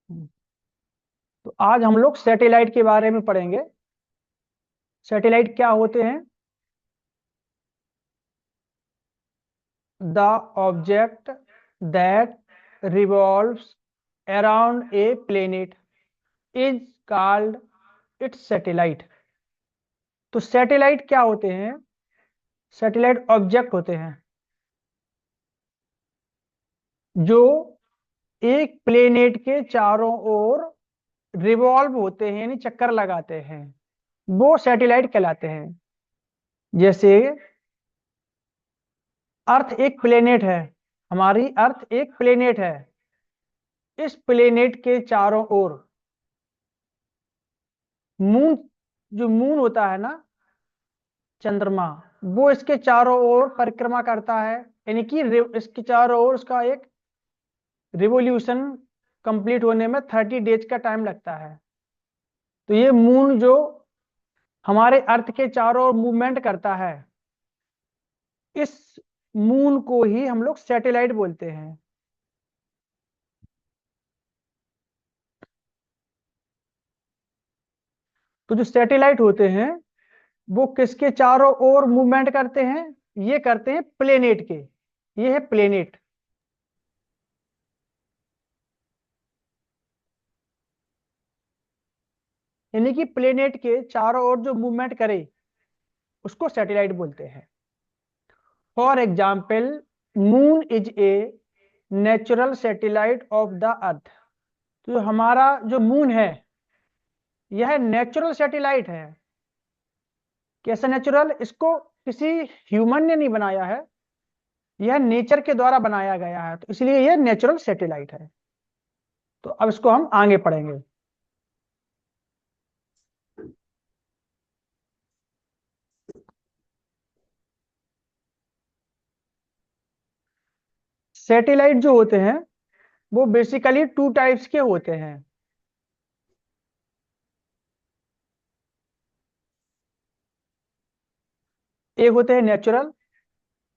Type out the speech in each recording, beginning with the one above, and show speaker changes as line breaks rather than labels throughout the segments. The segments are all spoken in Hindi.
तो आज हम लोग सैटेलाइट के बारे में पढ़ेंगे। सैटेलाइट क्या होते हैं? The object that revolves around a planet is called its satellite. तो सैटेलाइट क्या होते हैं? सैटेलाइट ऑब्जेक्ट होते हैं जो एक प्लेनेट के चारों ओर रिवॉल्व होते हैं, यानी चक्कर लगाते हैं, वो सैटेलाइट कहलाते हैं। जैसे अर्थ एक प्लेनेट है, हमारी अर्थ एक प्लेनेट है। इस प्लेनेट के चारों ओर मून, जो मून होता है ना, चंद्रमा, वो इसके चारों ओर परिक्रमा करता है। यानी कि इसके चारों ओर उसका एक रिवोल्यूशन कंप्लीट होने में 30 डेज का टाइम लगता है। तो ये मून जो हमारे अर्थ के चारों ओर मूवमेंट करता है, इस मून को ही हम लोग सैटेलाइट बोलते हैं। तो जो सैटेलाइट होते हैं वो किसके चारों ओर मूवमेंट करते हैं? ये करते हैं प्लेनेट के। ये है प्लेनेट। यानी कि प्लेनेट के चारों ओर जो मूवमेंट करे उसको सैटेलाइट बोलते हैं। For example, moon is a natural satellite of the अर्थ। तो हमारा जो मून है यह नेचुरल सैटेलाइट है। कैसे नेचुरल? इसको किसी ह्यूमन ने नहीं बनाया है, यह नेचर के द्वारा बनाया गया है, तो इसलिए यह नेचुरल सैटेलाइट है। तो अब इसको हम आगे पढ़ेंगे। सैटेलाइट जो होते हैं वो बेसिकली टू टाइप्स के होते हैं। एक होते हैं नेचुरल,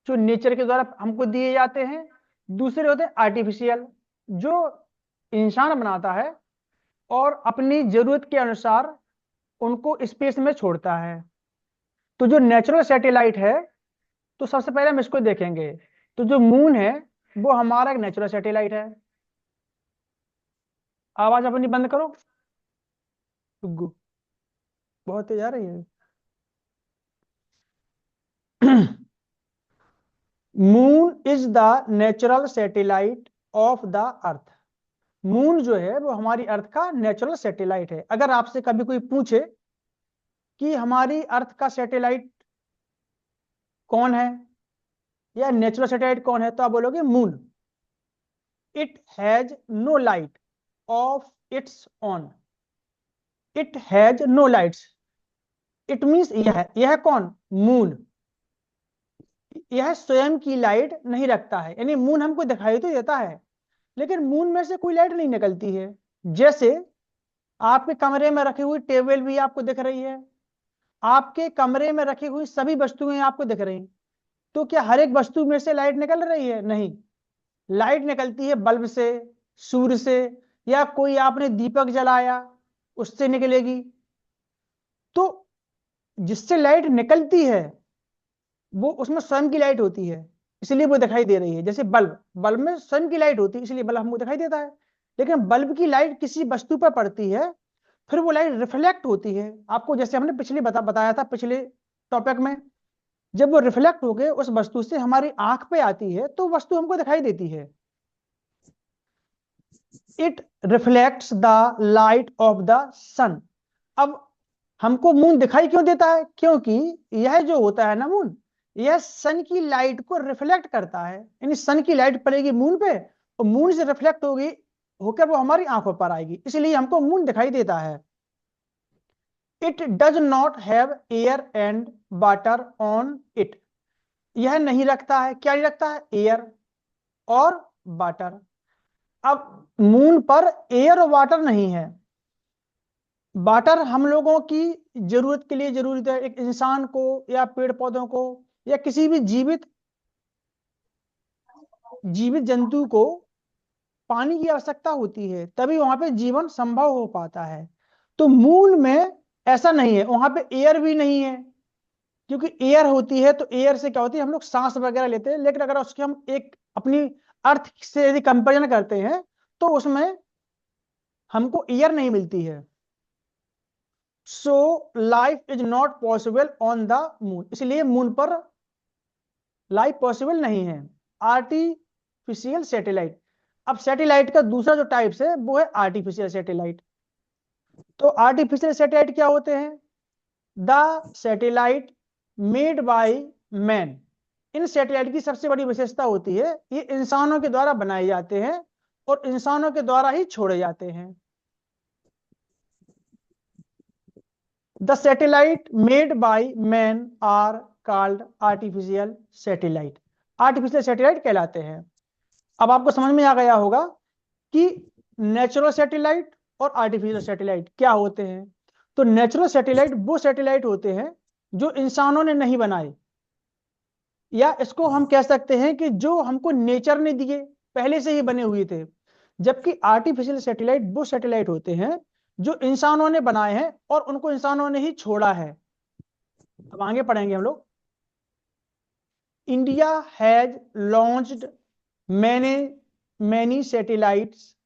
जो नेचर के द्वारा हमको दिए जाते हैं। दूसरे होते हैं आर्टिफिशियल, जो इंसान बनाता है और अपनी जरूरत के अनुसार उनको स्पेस में छोड़ता है। तो जो नेचुरल सैटेलाइट है, तो सबसे पहले हम इसको देखेंगे। तो जो मून है वो हमारा एक नेचुरल सैटेलाइट है। आवाज अपनी बंद करो, गुग्गू, बहुत तेज आ रही है। Moon is the natural satellite of the earth. Moon जो है वो हमारी अर्थ का नेचुरल सैटेलाइट है। अगर आपसे कभी कोई पूछे कि हमारी अर्थ का सैटेलाइट कौन है या नेचुरल सैटेलाइट कौन है, तो आप बोलोगे moon. It has no light of its own. It has no lights. It means यह कौन? मून। यह स्वयं की लाइट नहीं रखता है, यानी मून हमको दिखाई तो देता है लेकिन मून में से कोई लाइट नहीं निकलती है। जैसे आपके कमरे में रखी हुई टेबल भी आपको दिख रही है, आपके कमरे में रखी हुई सभी वस्तुएं आपको दिख रही, तो क्या हर एक वस्तु में से लाइट निकल रही है? नहीं। लाइट निकलती है बल्ब से, सूर्य से, या कोई आपने दीपक जलाया उससे निकलेगी। तो जिससे लाइट निकलती है वो उसमें स्वयं की लाइट होती है, इसलिए वो दिखाई दे रही है। जैसे बल्ब, बल्ब में स्वयं की लाइट होती है इसलिए बल्ब हमको दिखाई देता है। लेकिन बल्ब की लाइट किसी वस्तु पर पड़ती है, फिर वो लाइट रिफ्लेक्ट होती है। आपको जैसे हमने पिछले बताया था पिछले टॉपिक में, जब वो रिफ्लेक्ट होकर उस वस्तु से हमारी आंख पे आती है तो वस्तु हमको दिखाई देती है। It reflects the light of the sun. अब हमको मून दिखाई क्यों देता है? क्योंकि यह जो होता है ना मून, यह सन की लाइट को रिफ्लेक्ट करता है। यानी सन की लाइट पड़ेगी मून पे और मून से रिफ्लेक्ट होगी होकर वो हमारी आंखों पर आएगी, इसलिए हमको मून दिखाई देता है। It does not have air and water on it. यह नहीं रखता है, क्या नहीं रखता है? एयर और वाटर। अब मून पर एयर और वाटर नहीं है। वाटर हम लोगों की जरूरत के लिए जरूरी है, एक इंसान को या पेड़ पौधों को या किसी भी जीवित जीवित जंतु को पानी की आवश्यकता होती है, तभी वहां पे जीवन संभव हो पाता है। तो मून में ऐसा नहीं है, वहां पे एयर भी नहीं है, क्योंकि एयर होती है तो एयर से क्या होती है, हम लोग सांस वगैरह लेते हैं, लेकिन अगर उसके हम एक अपनी अर्थ से यदि कंपेरिजन करते हैं तो उसमें हमको एयर नहीं मिलती है। So life is not possible on the moon, इसलिए मून पर लाइफ पॉसिबल नहीं है। आर्टिफिशियल सैटेलाइट, अब सैटेलाइट का दूसरा जो टाइप्स है वो है आर्टिफिशियल सैटेलाइट। तो आर्टिफिशियल सैटेलाइट क्या होते हैं? The satellite made by man, in satellite की सबसे बड़ी विशेषता होती है ये इंसानों के द्वारा बनाए जाते हैं और इंसानों के द्वारा ही छोड़े जाते हैं। The satellite made by man are called artificial satellite, artificial satellite कहलाते हैं। अब आपको समझ में आ गया होगा कि नेचुरल सैटेलाइट और आर्टिफिशियल सैटेलाइट क्या होते हैं। तो नेचुरल सैटेलाइट वो सैटेलाइट होते हैं जो इंसानों ने नहीं बनाए, या इसको हम कह सकते हैं कि जो हमको नेचर ने दिए, पहले से ही बने हुए थे। जबकि आर्टिफिशियल सैटेलाइट वो सैटेलाइट होते हैं जो इंसानों ने बनाए हैं और उनको इंसानों ने ही छोड़ा है। अब आगे पढ़ेंगे हम लोग। India has launched many many satellites,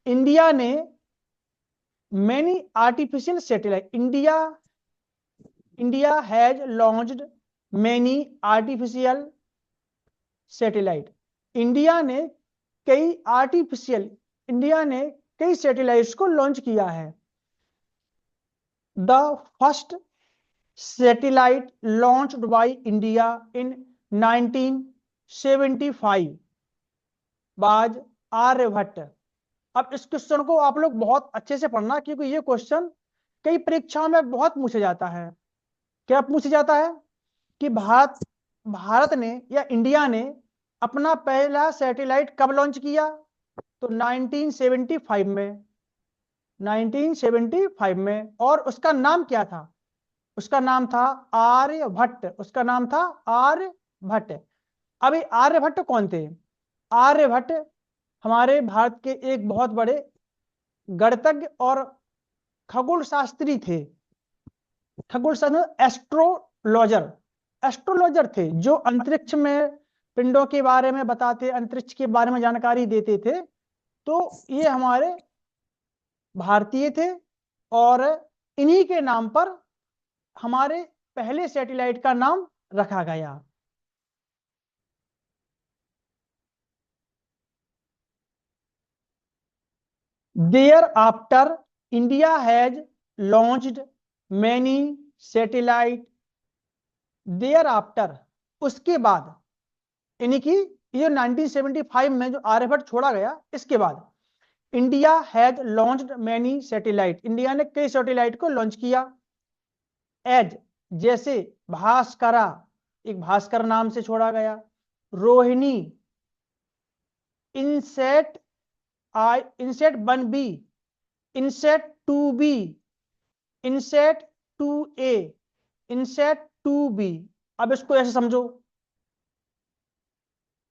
India ने many artificial satellite, India has launched many artificial satellite, India ने कई आर्टिफिशियल, इंडिया ने कई सैटेलाइट्स को लॉन्च किया है। The first satellite launched by India in 1975 बाज आर्यभट्ट। अब इस क्वेश्चन को आप लोग बहुत अच्छे से पढ़ना, क्योंकि ये क्वेश्चन कई परीक्षाओं में बहुत पूछा जाता है। क्या पूछा जाता है कि भारत भारत ने या इंडिया ने अपना पहला सैटेलाइट कब लॉन्च किया? तो 1975 में, 1975 में। और उसका नाम क्या था? उसका नाम था आर्यभट्ट, उसका नाम था आर्यभट्ट। अभी आर्यभट्ट कौन थे? आर्यभट्ट हमारे भारत के एक बहुत बड़े गणितज्ञ और खगोल शास्त्री थे। खगोल शास्त्री, एस्ट्रोलॉजर, एस्ट्रोलॉजर थे जो अंतरिक्ष में पिंडों के बारे में बताते, अंतरिक्ष के बारे में जानकारी देते थे। तो ये हमारे भारतीय थे और इन्हीं के नाम पर हमारे पहले सैटेलाइट का नाम रखा गया। Thereafter India has launched many satellite, thereafter, उसके बाद, यानी कि ये 1975 में जो आर्यभट्ट छोड़ा गया, इसके बाद India has launched many satellite, India ने कई सैटेलाइट को लॉन्च किया। एज, जैसे भास्करा, एक भास्कर नाम से छोड़ा गया, रोहिणी, इनसेट आई, INSAT 1B, INSAT 2B, INSAT 2A, INSAT 2B। अब इसको ऐसे समझो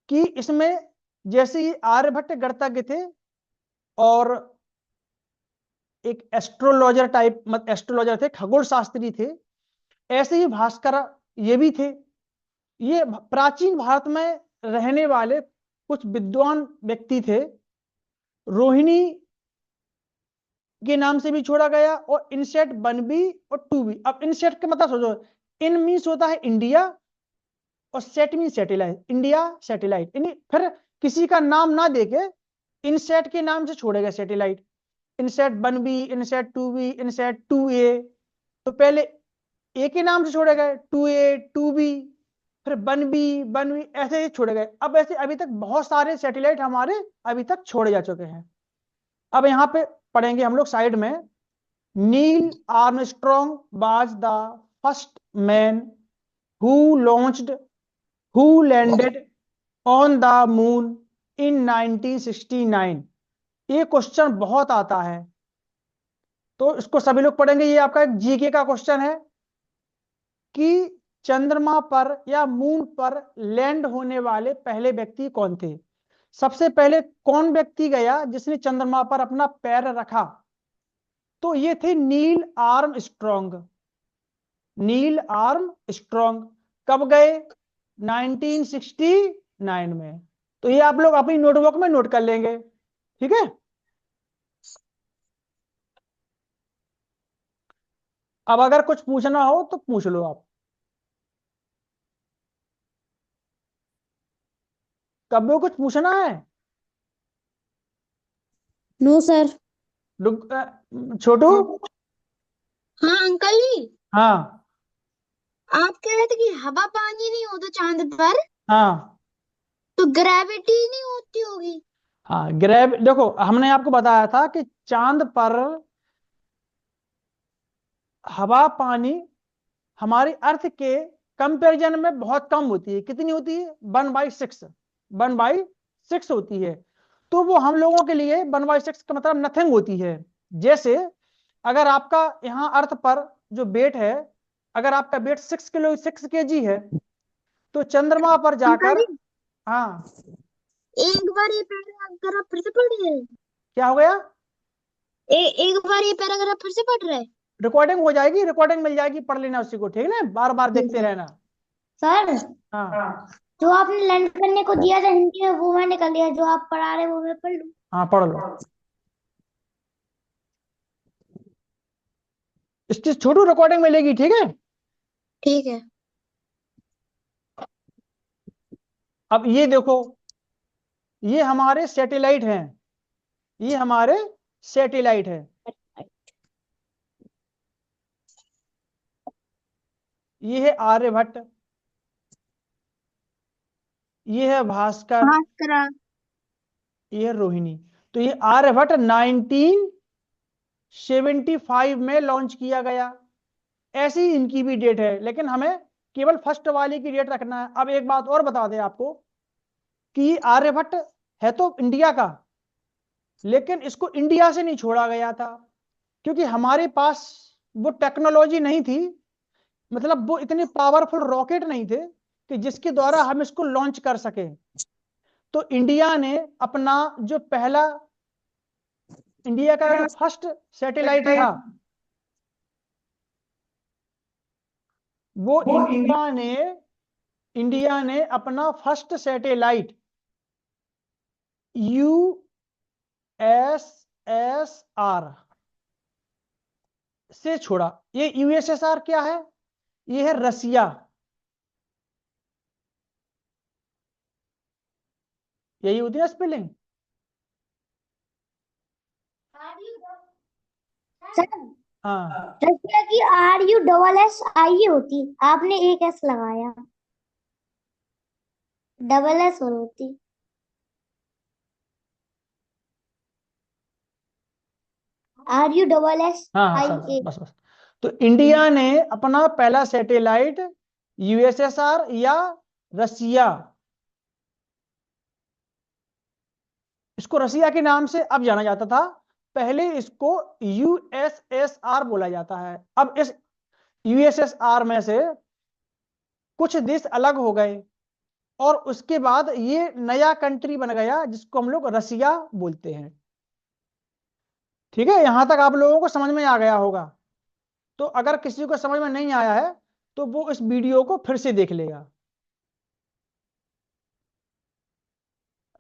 कि इसमें जैसे ही आर्यभट्ट गणितज्ञ थे और एक एस्ट्रोलॉजर टाइप, मत एस्ट्रोलॉजर थे, खगोल शास्त्री थे, ऐसे ही भास्कर ये भी थे। ये प्राचीन भारत में रहने वाले कुछ विद्वान व्यक्ति थे। रोहिणी के नाम से भी छोड़ा गया और इनसेट 1B और 2B। अब इनसेट का मतलब सोचो, इन मीन्स होता है इंडिया और set mean satellite, India satellite, फिर किसी का नाम ना देके इनसेट के नाम से छोड़े गए satellite. INSAT 1B, INSAT 2B, INSAT 2A। तो पहले ए के नाम से छोड़े गए, 2A, 2B, फिर 1B, 1B, ऐसे ही छोड़े गए। अब ऐसे अभी तक बहुत सारे सैटेलाइट हमारे अभी तक छोड़े जा चुके हैं। अब यहाँ पे पढ़ेंगे हम लोग साइड में, Neil Armstrong was the first man who launched, who landed on the moon in 1969। ये क्वेश्चन बहुत आता है, तो इसको सभी लोग पढ़ेंगे। ये आपका एक जीके का क्वेश्चन है कि चंद्रमा पर या मून पर लैंड होने वाले पहले व्यक्ति कौन थे। सबसे पहले कौन व्यक्ति गया जिसने चंद्रमा पर अपना पैर रखा? तो ये थे नील आर्मस्ट्रॉन्ग। नील आर्मस्ट्रॉन्ग कब गए? 1969 में। तो ये आप लोग अपनी नोटबुक में नोट कर लेंगे, ठीक है। अब अगर कुछ पूछना हो तो पूछ लो आप। कब कुछ पूछना है?
No sir.
छोटू।
हाँ अंकल जी,
हाँ
आप कह रहे थे कि हवा पानी नहीं होता चांद पर,
हाँ
तो ग्रेविटी नहीं होती होगी।
हाँ, देखो हमने आपको बताया था कि चांद पर हवा पानी हमारी अर्थ के कंपैरिजन में बहुत कम होती है। कितनी होती है? 1/6। 1/6 होती है। तो वो हम लोगों के लिए 1/6 का मतलब नथिंग होती है। जैसे अगर आपका यहाँ अर्थ पर जो वेट है, अगर आपका वेट 6 kg है, तो चंद्रमा पर
अंकल
जाकर।
जी,
हाँ,
एक बार ये पैराग्राफ फिर से पढ़ रहे हैं।
क्या हो गया?
एक बार ये पैराग्राफ फिर से पढ़ रहे हैं।
रिकॉर्डिंग हो जाएगी, रिकॉर्डिंग मिल जाएगी, पढ़ लेना उसी को, ठीक है ना, बार बार
ठीक
देखते
है
रहना।
सर।
हाँ
जो आपने लर्न करने को दिया था हिंदी में वो मैंने कर लिया, जो आप पढ़ा रहे वो मैं पढ़ लूँ।
हाँ, पढ़ लो। इसकी छोटू रिकॉर्डिंग मिलेगी, ठीक है।
ठीक है।
अब ये देखो, ये हमारे सैटेलाइट हैं, ये हमारे सैटेलाइट है। ये है आर्यभट्ट, ये है भास्कर,
भास्करा।
ये है रोहिणी। तो ये आर्यभट्ट 1975 में लॉन्च किया गया। ऐसी ही इनकी भी डेट है, लेकिन हमें केवल फर्स्ट वाले की डेट रखना है। अब एक बात और बता दें आपको कि आर्यभट्ट है तो इंडिया का, लेकिन इसको इंडिया से नहीं छोड़ा गया था, क्योंकि हमारे पास वो टेक्नोलॉजी नहीं थी। मतलब वो इतने पावरफुल रॉकेट नहीं थे कि जिसके द्वारा हम इसको लॉन्च कर सके। तो इंडिया ने अपना जो पहला, इंडिया का जो फर्स्ट सैटेलाइट था, वो इंडिया ने अपना फर्स्ट सैटेलाइट यूएसएसआर से छोड़ा। ये यूएसएसआर क्या है? ये है रसिया। यही होती है स्पेलिंग।
सर,
हाँ,
रशिया की RUSSIE होती, आपने एक एस लगाया, डबल एस और होती।
हाँ हाँ,
RUSSIE।
बस बस। तो इंडिया ने अपना पहला सैटेलाइट यूएसएसआर या रसिया, इसको रसिया के नाम से अब जाना जाता था, पहले इसको यूएसएसआर बोला जाता है। अब इस यूएसएसआर में से कुछ देश अलग हो गए, और उसके बाद ये नया कंट्री बन गया जिसको हम लोग रसिया बोलते हैं। ठीक है, यहां तक आप लोगों को समझ में आ गया होगा। तो अगर किसी को समझ में नहीं आया है तो वो इस वीडियो को फिर से देख लेगा।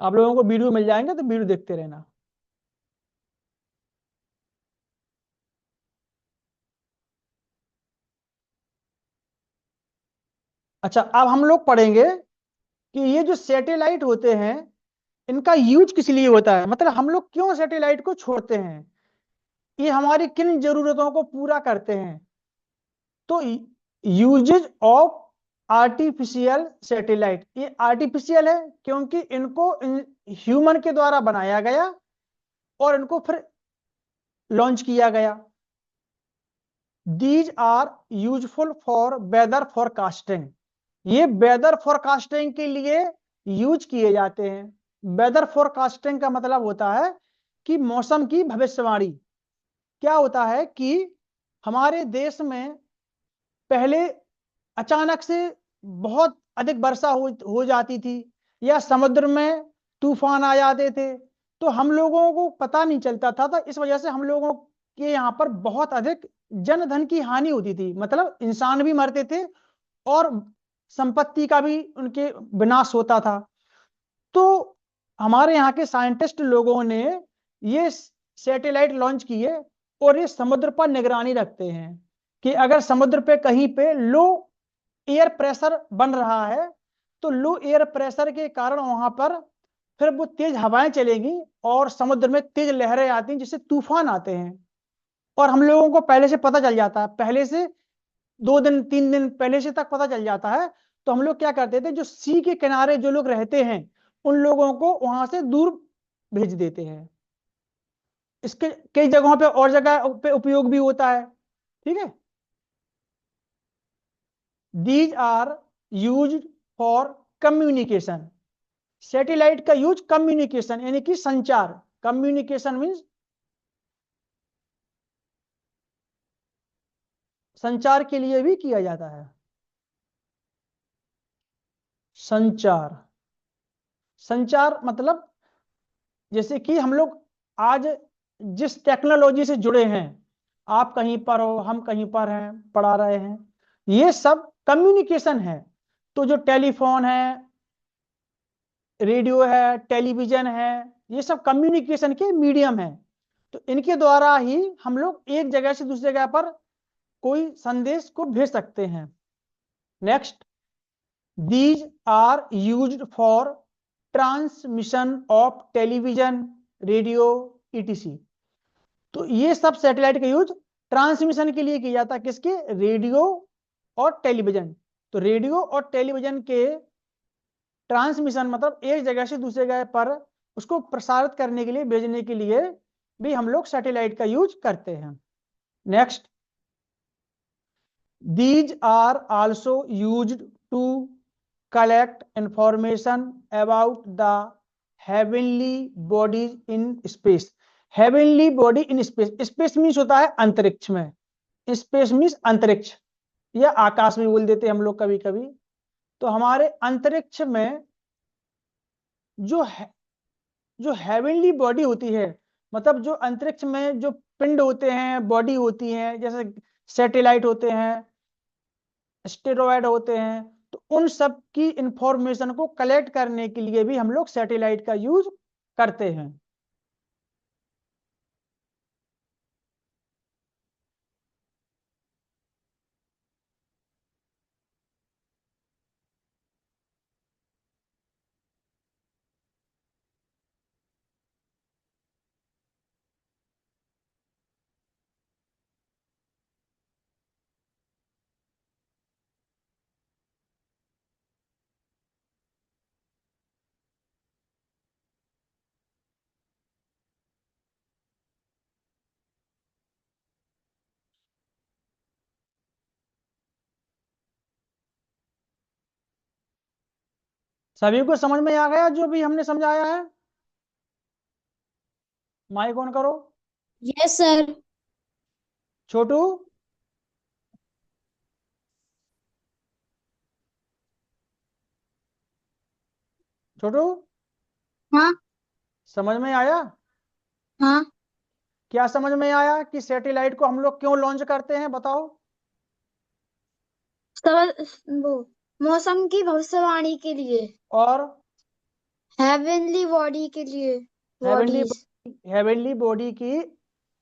आप लोगों को वीडियो मिल जाएंगे तो वीडियो देखते रहना। अच्छा, अब हम लोग पढ़ेंगे कि ये जो सैटेलाइट होते हैं, इनका यूज किस लिए होता है, मतलब हम लोग क्यों सैटेलाइट को छोड़ते हैं, ये हमारी किन जरूरतों को पूरा करते हैं। तो यूजेज ऑफ आर्टिफिशियल सैटेलाइट, ये आर्टिफिशियल है क्योंकि इनको ह्यूमन के द्वारा बनाया गया और इनको फिर लॉन्च किया गया। These are useful for weather forecasting, ये वेदर फोरकास्टिंग के लिए यूज किए जाते हैं। वेदर फोरकास्टिंग का मतलब होता है कि मौसम की भविष्यवाणी। क्या होता है कि हमारे देश में पहले अचानक से बहुत अधिक वर्षा हो जाती थी, या समुद्र में तूफान आ जाते थे, तो हम लोगों को पता नहीं चलता था, तो इस वजह से हम लोगों के यहाँ पर बहुत अधिक जन धन की हानि होती थी, मतलब इंसान भी मरते थे और संपत्ति का भी उनके विनाश होता था। तो हमारे यहाँ के साइंटिस्ट लोगों ने ये सैटेलाइट लॉन्च किए और ये समुद्र पर निगरानी रखते हैं कि अगर समुद्र पे कहीं पे लो एयर प्रेशर बन रहा है, तो लो एयर प्रेशर के कारण वहां पर फिर वो तेज हवाएं चलेंगी और समुद्र में तेज लहरें आती हैं जिससे तूफान आते हैं। और हम लोगों को पहले से पता चल जाता है, पहले से 2 दिन 3 दिन पहले से तक पता चल जाता है। तो हम लोग क्या करते थे, जो सी के किनारे जो लोग रहते हैं उन लोगों को वहां से दूर भेज देते हैं। इसके कई जगहों पे और जगह पे उपयोग भी होता है। ठीक है, these are use for communication. Satellite का यूज कम्युनिकेशन यानी कि संचार, कम्युनिकेशन मीन्स संचार के लिए भी किया जाता है। संचार, संचार मतलब जैसे कि हम लोग आज जिस टेक्नोलॉजी से जुड़े हैं, आप कहीं पर हो हम कहीं पर हैं पढ़ा रहे हैं, ये सब कम्युनिकेशन है। तो जो टेलीफोन है, रेडियो है, टेलीविजन है, ये सब कम्युनिकेशन के मीडियम है। तो इनके द्वारा ही हम लोग एक जगह से दूसरी जगह पर कोई संदेश को भेज सकते हैं। Next, these are used for transmission of television, radio, etc. तो ये सब सैटेलाइट का यूज ट्रांसमिशन के लिए किया जाता है, किसके, रेडियो और टेलीविजन। तो रेडियो और टेलीविजन के ट्रांसमिशन मतलब एक जगह से दूसरे जगह पर उसको प्रसारित करने के लिए, भेजने के लिए भी हम लोग सैटेलाइट का यूज करते हैं। Next, these are also used to collect information about the heavenly bodies in space। heavenly body in space, space means होता है अंतरिक्ष में, स्पेस मीन्स अंतरिक्ष या आकाश में बोल देते हैं हम लोग कभी कभी। तो हमारे अंतरिक्ष में जो जो हेवनली बॉडी होती है, मतलब जो अंतरिक्ष में जो पिंड होते हैं, बॉडी होती हैं, जैसे सैटेलाइट होते हैं, स्टेरॉयड होते हैं, तो उन सब की इंफॉर्मेशन को कलेक्ट करने के लिए भी हम लोग सैटेलाइट का यूज करते हैं। सभी को समझ में आ गया जो भी हमने समझाया है? माइक ऑन करो।
Yes sir.
छोटू, छोटू,
हाँ
समझ में आया?
हाँ
क्या समझ में आया कि सैटेलाइट को हम लोग क्यों लॉन्च करते हैं, बताओ।
सर, वो मौसम की भविष्यवाणी के लिए,
और
हेवनली बॉडी के लिए,
हेवनली
बॉडीज।
हेवनली बॉडी की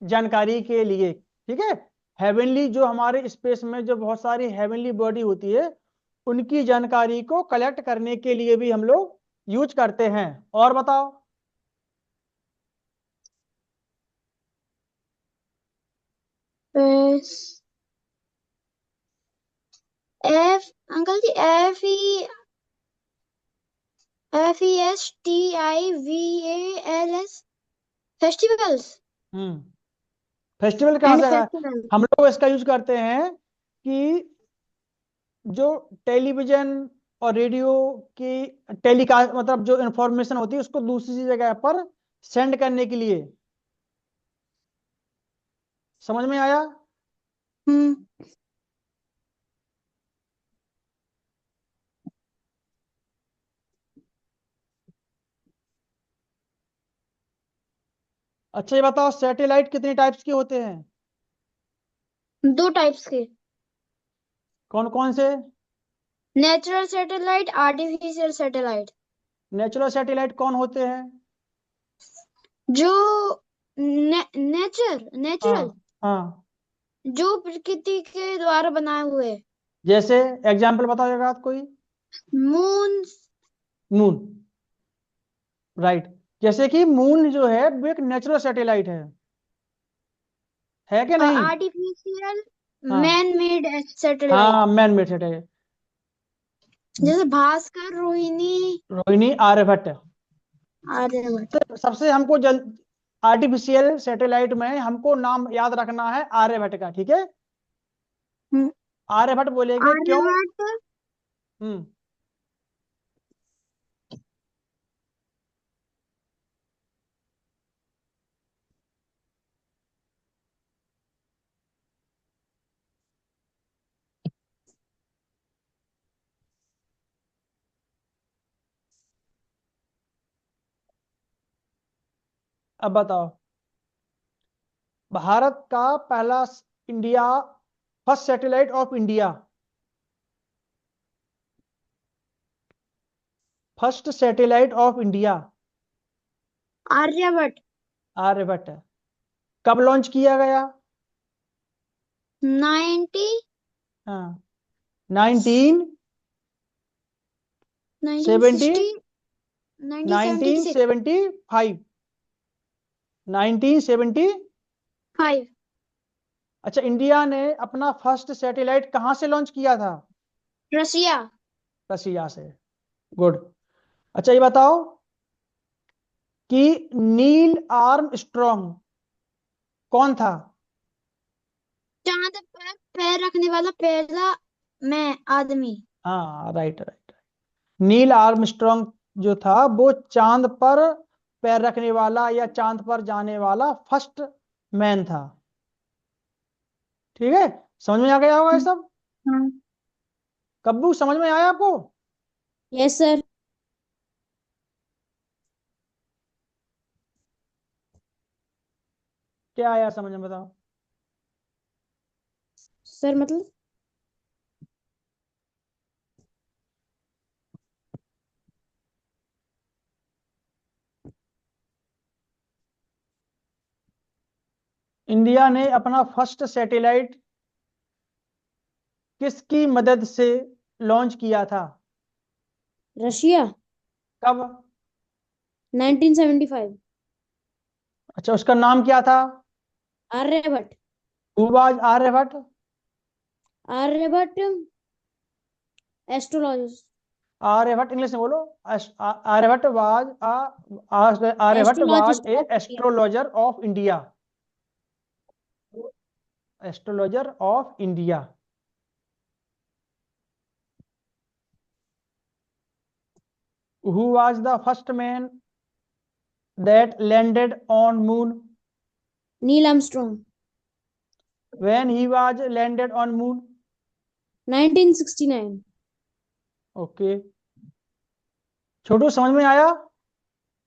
जानकारी के लिए। ठीक है, हेवनली जो हमारे स्पेस में जो बहुत सारी हेवनली बॉडी होती है उनकी जानकारी को कलेक्ट करने के लिए भी हम लोग यूज करते हैं। और बताओ।
एफ अंकल जी, FESTIVALS, फेस्टिवल्स
हम्म, फेस्टिवल कहाँ
एंड
से आया?
फेस्टिवल।
हम लोग इसका यूज करते हैं कि जो टेलीविजन और रेडियो की टेलीकास्ट मतलब जो इंफॉर्मेशन होती है उसको दूसरी जगह पर सेंड करने के लिए। समझ में आया?
हम्म।
अच्छा ये बताओ, सैटेलाइट कितने टाइप्स के होते हैं?
2 टाइप्स के।
कौन कौन से?
Natural satellite, artificial satellite.
Natural satellite कौन होते हैं?
जो नेचुरल,
हाँ हाँ।
जो प्रकृति के द्वारा बनाए हुए।
जैसे एग्जाम्पल बताओ कोई।
मून।
Moon, right. जैसे कि मून जो है वो एक नेचुरल सैटेलाइट है कि नहीं?
आर्टिफिशियल
हाँ
मैन मेड सैटेलाइट।
हाँ, मैन मेड सैटेलाइट।
जैसे भास्कर, रोहिणी,
रोहिणी, आर्यभट्ट।
आर्यभट्ट।
सबसे हमको आर्टिफिशियल सैटेलाइट में हमको नाम याद रखना है आर्यभट्ट का, ठीक है?
हम्म,
आर्यभट्ट बोलेंगे क्यों?
आर्यभट्ट।
हम्म। अब बताओ, भारत का पहला India first satellite of India, first satellite of India
Aryabhata.
Aryabhata कब लॉन्च किया गया?
90
हाँ, 1970,
1960 1976
1975, 1975।
5।
अच्छा, इंडिया ने अपना फर्स्ट सैटेलाइट कहाँ से लॉन्च किया था?
रसिया।
रसिया से। गुड। अच्छा ये बताओ कि नील आर्म स्ट्रॉन्ग कौन था?
चांद पर पैर रखने वाला पहला मैं आदमी।
हाँ, राइट राइट। नील आर्मस्ट्रॉन्ग जो था वो चांद पर पैर रखने वाला या चांद पर जाने वाला फर्स्ट मैन था। ठीक है, समझ में आ गया होगा ये सब?
हाँ।
कब्बू, समझ में आया आपको?
Yes sir.
क्या आया समझ में, बताओ।
सर मतलब।
इंडिया ने अपना फर्स्ट सैटेलाइट किसकी मदद से लॉन्च किया था?
रशिया।
कब?
1975।
अच्छा, उसका नाम क्या था?
Aryabhatta.
Who was Aryabhatta?
Aryabhatta astrologist.
Aryabhatta English में बोलो। Aryabhatta was Aryabhatta was
astrologist
a
of India.
Astrologer of India, astrologer of India. Who was the first man that landed on moon?
Neil Armstrong.
When he was landed on moon?
1969।
Okay, Chhotu समझ में आया?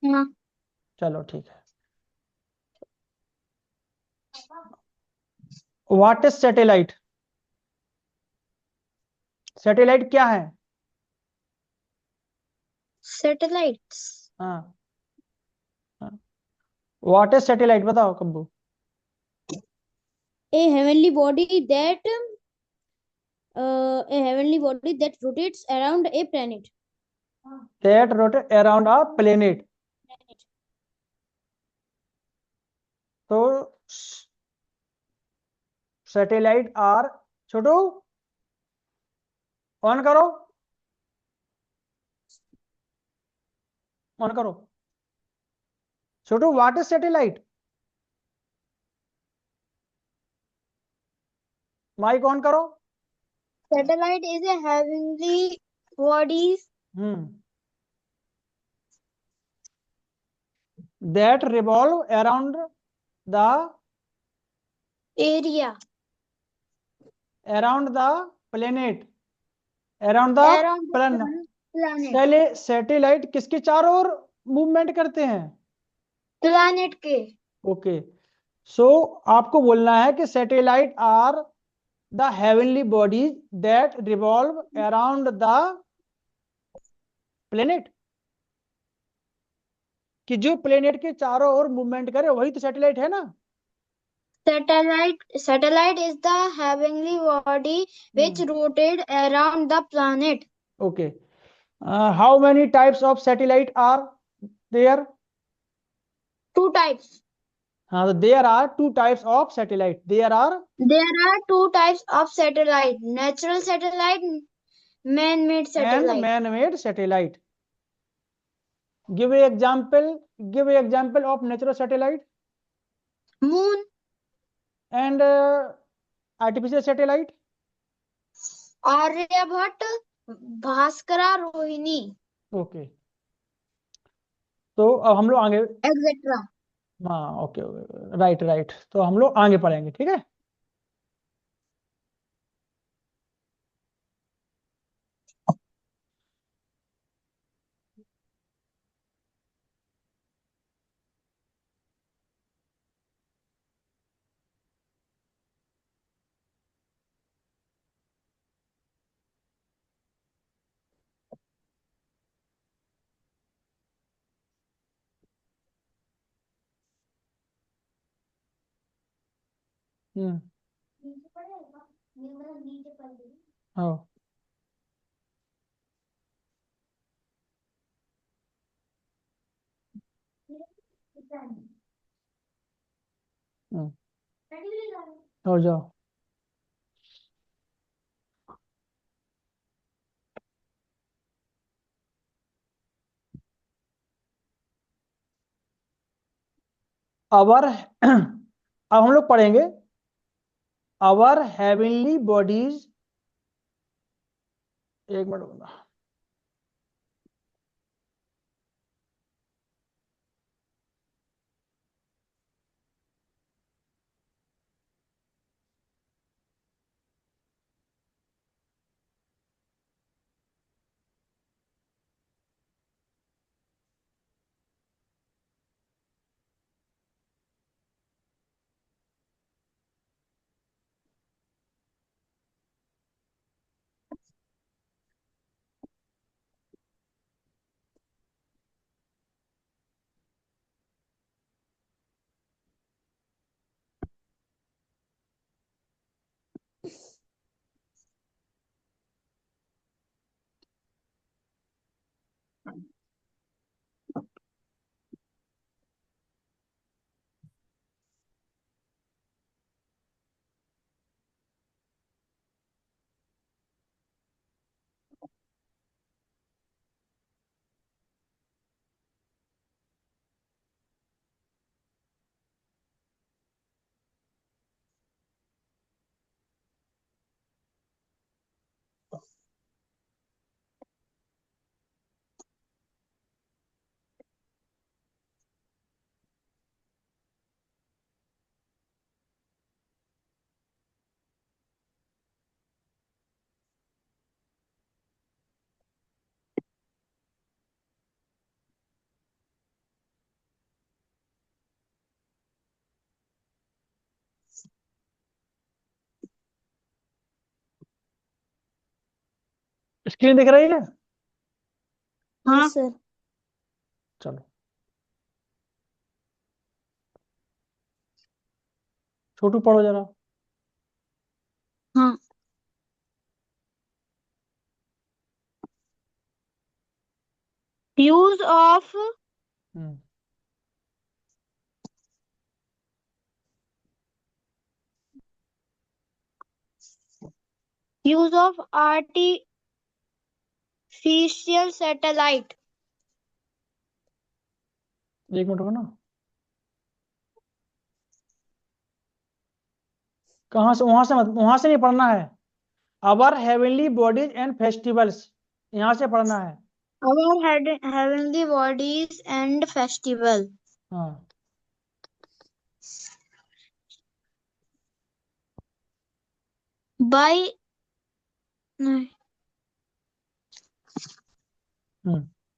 हाँ।
चलो ठीक है। What is satellite? सैटेलाइट क्या है?
सैटेलाइट्स।
हाँ हाँ, व्हाट इज सैटेलाइट बताओ Kabbu.
A heavenly body that a heavenly body that rotates around a planet.
That rotate around a planet. तो सैटेलाइट आर, छोटू ऑन करो, ऑन करो। Chhotu, what is satellite? Mike on करो।
Satellite is a heavenly body
hmm, that revolve around the
area
around the planet, around the
around the
plan.
planet.
पहले सैटेलाइट किसके चारों ओर मूवमेंट करते हैं?
Planet के।
ओके, सो आपको बोलना है कि satellite are the heavenly bodies that revolve around the planet, कि जो प्लेनेट के चारों ओर मूवमेंट करे वही तो सैटेलाइट है ना।
Satellite is the heavenly body which rotated around the planet.
Okay, how many types of satellite are there.
Two types.
हाँ, तो there are two types of satellite, there are
There are two types of satellite: natural satellite, man-made
and
satellite.
Man made satellite. Give a example, give a example of natural satellite
Moon,
and artificial satellite.
Aryabhat, Bhaskara, Rohini,
okay, तो अब हम लोग आगे,
etc.
हाँ ओके, राइट राइट, तो हम लोग आगे पढ़ेंगे, ठीक है। हम्म, हाँ, हम्म, हो जाओ। अवर अब हम लोग पढ़ेंगे अवर हेवनली बॉडीज, एक मिनट रुकना। स्क्रीन दिख रही है?
हाँ सर।
चलो, छोटू पढ़ो जरा।
हाँ। Use of
hmm,
artificial satellite.
एक मिनट रुको ना, कहाँ से, वहां से मत, वहां से नहीं पढ़ना है। अवर हेवनली बॉडीज एंड फेस्टिवल्स, यहाँ से पढ़ना है।
Our heavenly bodies and festival.
हाँ,
By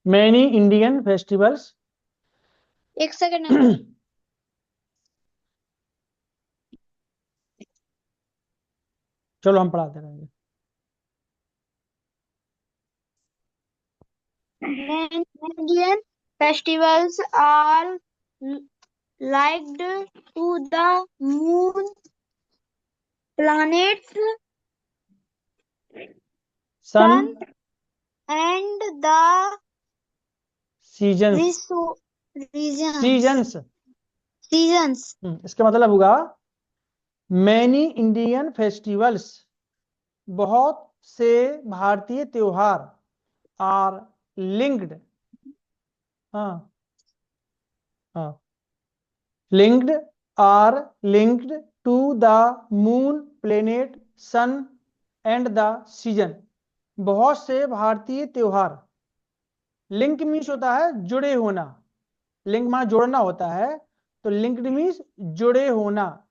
मैनी इंडियन फेस्टिवल्स
एक सेकंड
चलो हम पढ़ाते रहेंगे।
Indian festivals are linked to the moon, planets,
sun,
sun, and the
seasons,
regions.
Seasons. इसका मतलब होगा मैनी इंडियन फेस्टिवल्स, बहुत से भारतीय त्योहार, आर लिंक्ड, हाँ हाँ, linked, are linked to the moon, planet, sun and the season. बहुत से भारतीय त्योहार, लिंक मीन्स होता है जुड़े होना, लिंक माना जोड़ना होता है, तो लिंक्ड मीन्स जुड़े होना।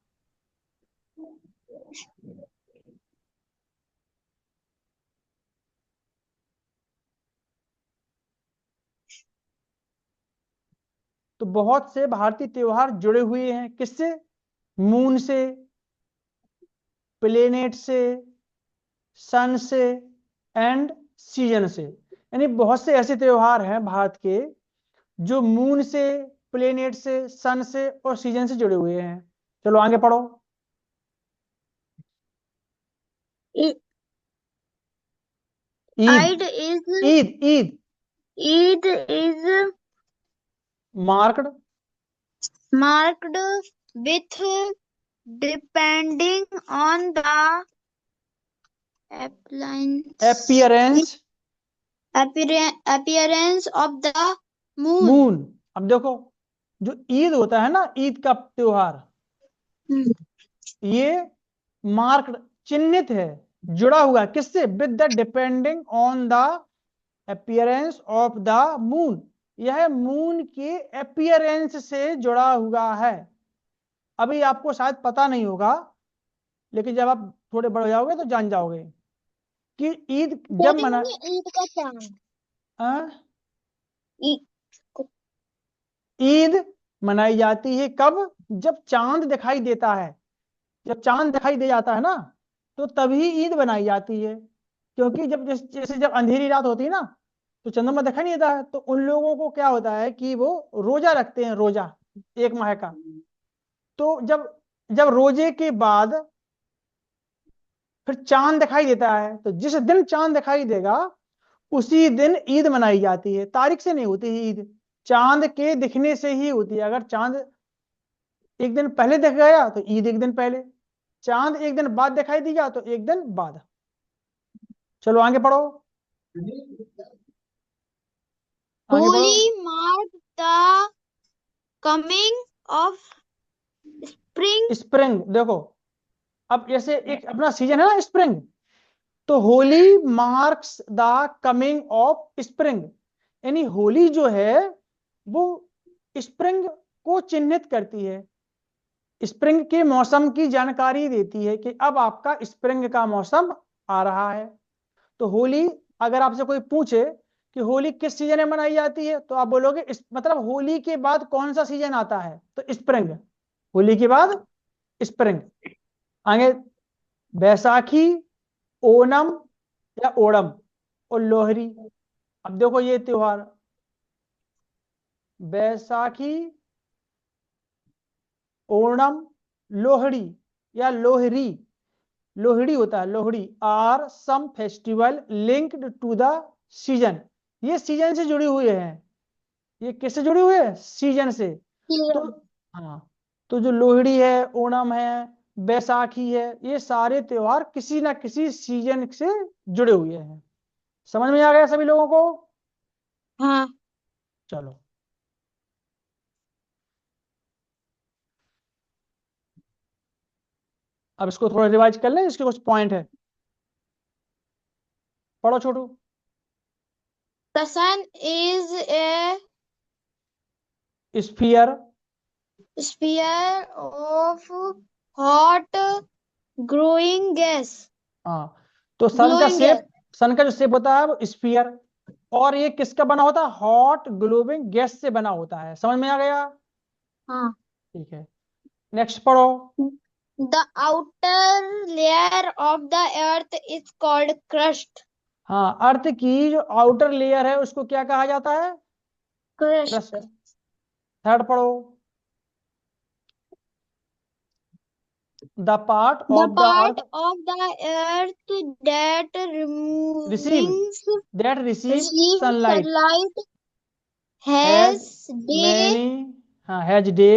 तो बहुत से भारतीय त्योहार जुड़े हुए हैं किससे? मून से, प्लेनेट से, सन से एंड सीजन से। यानी बहुत से ऐसे त्योहार हैं भारत के जो मून से, प्लेनेट से, सन से और सीजन से जुड़े हुए हैं। चलो आगे पढ़ो।
Eid
Eid,
is
Eid, Eid
Eid is
marked,
marked with depending on the
appearance
appearance of the moon.
Moon. अब देखो, जो ईद होता है ना, ईद का त्योहार, ये मार्क्ड, चिन्हित है, जुड़ा हुआ किससे? With the depending on the appearance of the moon. यह मून के अपीयरेंस से जुड़ा हुआ है। अभी आपको शायद पता नहीं होगा, लेकिन जब आप थोड़े बड़े हो जाओगे तो जान जाओगे कि ईद जब मना,
ईद का चांद,
ईद मनाई जाती है कब? जब चांद दिखाई देता है। जब चांद दिखाई दे जाता है ना, तो तभी ईद बनाई जाती है। क्योंकि जब जैसे जब अंधेरी रात होती है ना, तो चंद्रमा दिखाई नहीं देता है, तो उन लोगों को क्या होता है कि वो रोजा रखते हैं, रोजा 1 माह का। तो जब जब रोजे के बाद फिर चांद दिखाई देता है, तो जिस दिन चांद दिखाई देगा उसी दिन ईद मनाई जाती है। तारीख से नहीं होती है ईद, चांद के दिखने से ही होती है। अगर चांद एक दिन पहले दिख गया तो ईद एक दिन पहले, चांद एक दिन बाद दिखाई दिया तो एक दिन बाद। चलो आगे पढ़ो, आगे बढ़ो।
Holi mark the coming of spring.
Spring, देखो अब जैसे एक अपना सीजन है ना स्प्रिंग, तो Holi marks the coming of spring. यानी होली जो है वो स्प्रिंग को चिन्हित करती है, स्प्रिंग के मौसम की जानकारी देती है कि अब आपका स्प्रिंग का मौसम आ रहा है। तो होली, अगर आपसे कोई पूछे कि होली किस सीजन में मनाई जाती है, तो आप बोलोगे मतलब होली के बाद कौन सा सीजन आता है? तो स्प्रिंग, होली के बाद स्प्रिंग। आगे बैसाखी, ओणम या ओणम और लोहरी। अब देखो ये त्योहार, बैसाखी, ओणम, लोहड़ी या लोहरी, लोहड़ी होता है, Lohri are some festival linked to the season. ये सीजन से जुड़ी हुई है। ये किससे जुड़ी हुई है? सीजन से। तो हाँ, तो जो लोहड़ी है, ओणम है, बैसाखी है, ये सारे त्योहार किसी ना किसी सीजन से जुड़े हुए हैं। समझ में आ गया सभी लोगों को?
हाँ,
चलो अब इसको थोड़ा रिवाइज कर लें, इसके कुछ पॉइंट है। पढ़ो छोटू।
the sun is a
sphere,
sphere of hot glowing gas.
हाँ, तो
Glowing gas.
सन का जो शेप होता है वो स्फीयर, और ये किसका बना होता है? हॉट ग्लोबिंग गैस से बना होता है। समझ में आ गया?
हाँ,
ठीक है, नेक्स्ट पढ़ो।
The outer layer of the earth is called crust.
हाँ, अर्थ की जो आउटर लेयर है उसको क्या कहा जाता है?
Crust.
क्रस्ट। थर्ड पढ़ो। The part
The
of the
part
earth
of the earth that
receive
removes
that receive
receives
sunlight
sunlight
has
has day,
many, हाँ, has day,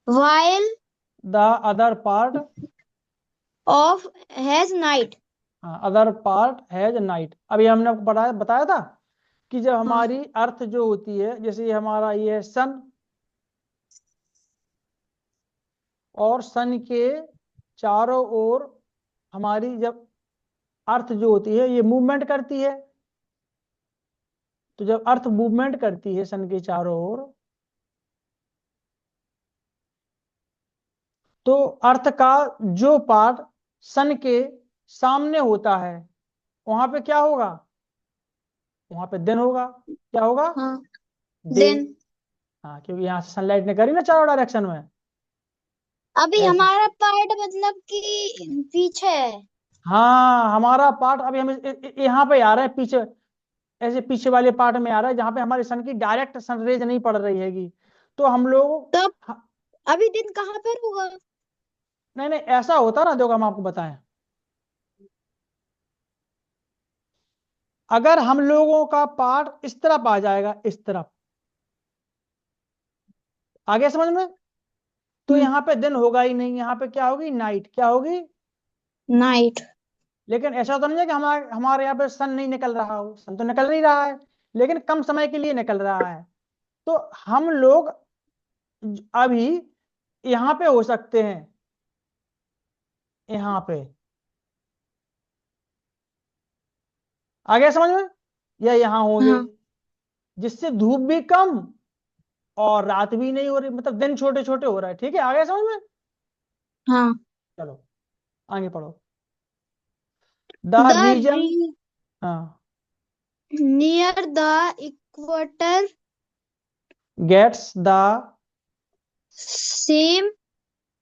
while
the other part,
of has night.
हाँ, अदर पार्ट हैज नाइट। अभी हमने आपको बताया बताया था कि जब
हाँ,
हमारी अर्थ जो होती है, जैसे हमारा ये है सन, और सन के चारों ओर हमारी जब अर्थ जो होती है ये मूवमेंट करती है, तो जब अर्थ मूवमेंट करती है सन के चारों ओर, तो अर्थ का जो पार्ट सन के सामने होता है वहां पे क्या होगा? वहां पे दिन होगा। क्या होगा?
हाँ,
डे।
दिन।
हाँ, क्योंकि यहाँ से सनलाइट ने करी ना चारों डायरेक्शन में।
अभी
ऐसे,
हमारा पार्ट मतलब कि पीछे है।
हाँ, हमारा पार्ट अभी हम यहाँ पे आ रहा है पीछे, ऐसे पीछे वाले पार्ट में आ रहा है जहां पे हमारे सन की डायरेक्ट सन रेज नहीं पड़ रही हैगी। तो हम लोग,
तो
हाँ,
अभी दिन कहाँ पर होगा?
नहीं नहीं, ऐसा होता ना, देखो हम आपको बताएं, अगर हम लोगों का पार्ट इस तरफ आ जाएगा, इस तरफ आ गया समझ में, तो
हम्म,
यहाँ पे दिन होगा ही नहीं, यहाँ पे क्या होगी? नाइट। क्या होगी?
नाइट।
लेकिन ऐसा तो नहीं है कि हमारे हमारे यहाँ पे सन नहीं निकल रहा हो, सन तो निकल नहीं रहा है, लेकिन कम समय के लिए निकल रहा है। तो हम लोग अभी यहाँ पे हो सकते हैं, यहाँ पे आ गया समझ में, या यहाँ होंगे,
हाँ,
जिससे धूप भी कम और रात भी नहीं हो रही, मतलब दिन छोटे छोटे हो रहा है। ठीक है, आ गया समझ में।
हाँ।
चलो आगे पढ़ो। द
The
रीजन, हाँ,
near the equator,
gets the
same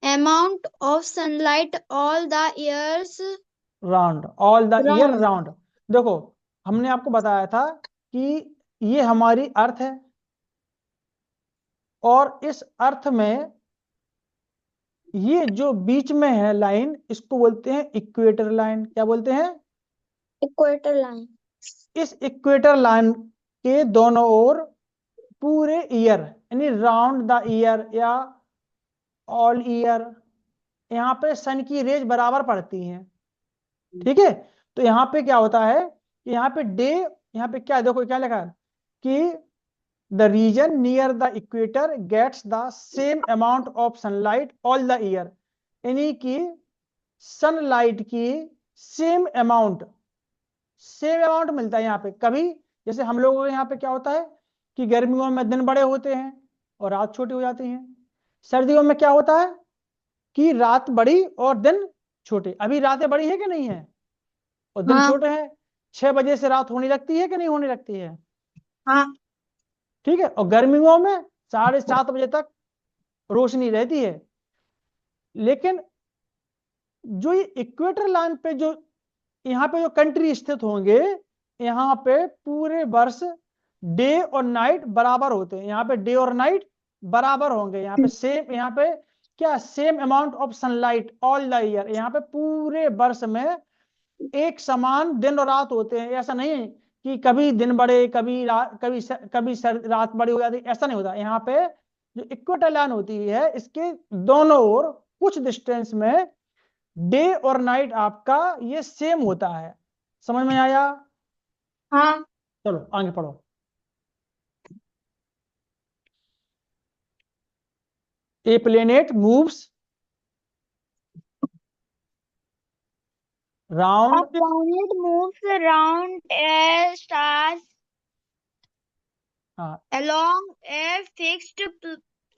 amount of sunlight all the years
round, all the year
round.
Round. देखो, हमने आपको बताया था कि ये हमारी अर्थ है, और इस अर्थ में ये जो बीच में है लाइन, इसको बोलते हैं इक्वेटर लाइन। क्या बोलते हैं?
Equator line.
इस इक्वेटर लाइन के दोनों ओर पूरे ईयर, यानी राउंड द ईयर या ऑल ईयर, यहाँ पे सन की रेज बराबर पड़ती हैं। ठीक है, तो यहाँ पे क्या होता है कि यहाँ पे डे, यहाँ पे क्या देखो क्या लिखा है कि the region near the equator gets the same amount of sunlight all the year, यानी कि सनलाइट की सेम अमाउंट, सेम अमाउंट मिलता है यहाँ पे। कभी जैसे हम लोगों के यहाँ पे क्या होता है कि गर्मियों में दिन बड़े होते हैं और रात छोटी हो जाती है, सर्दियों में क्या होता है कि रात बड़ी और दिन छोटे। अभी रातें बड़ी है कि नहीं है, और दिन
हाँ,
छोटे हैं। 6 बजे से रात होने लगती है कि नहीं होने लगती है?
हाँ,
ठीक है, और गर्मियों में 7:30 बजे तक रोशनी रहती है। लेकिन जो ये इक्वेटर लाइन पे जो यहाँ पे जो कंट्री स्थित होंगे, यहाँ पे पूरे वर्ष डे और नाइट बराबर होते हैं। यहाँ पे डे और नाइट बराबर होंगे, यहाँ पे सेम, यहाँ पे क्या, same amount of sunlight all the year, यहाँ पे पूरे वर्ष में एक समान दिन और रात होते हैं। ऐसा नहीं है कि कभी दिन बड़े, कभी रात, रात बड़ी हो जाती, ऐसा नहीं होता। यहाँ पे जो इक्वेटर लाइन होती है, इसके दोनों ओर कुछ डिस्टेंस में डे और नाइट आपका ये सेम होता है। समझ में आया?
हाँ।
चलो आगे पढ़ो। A planet moves
A
round,
planet moves around a star
हाँ,
along a fixed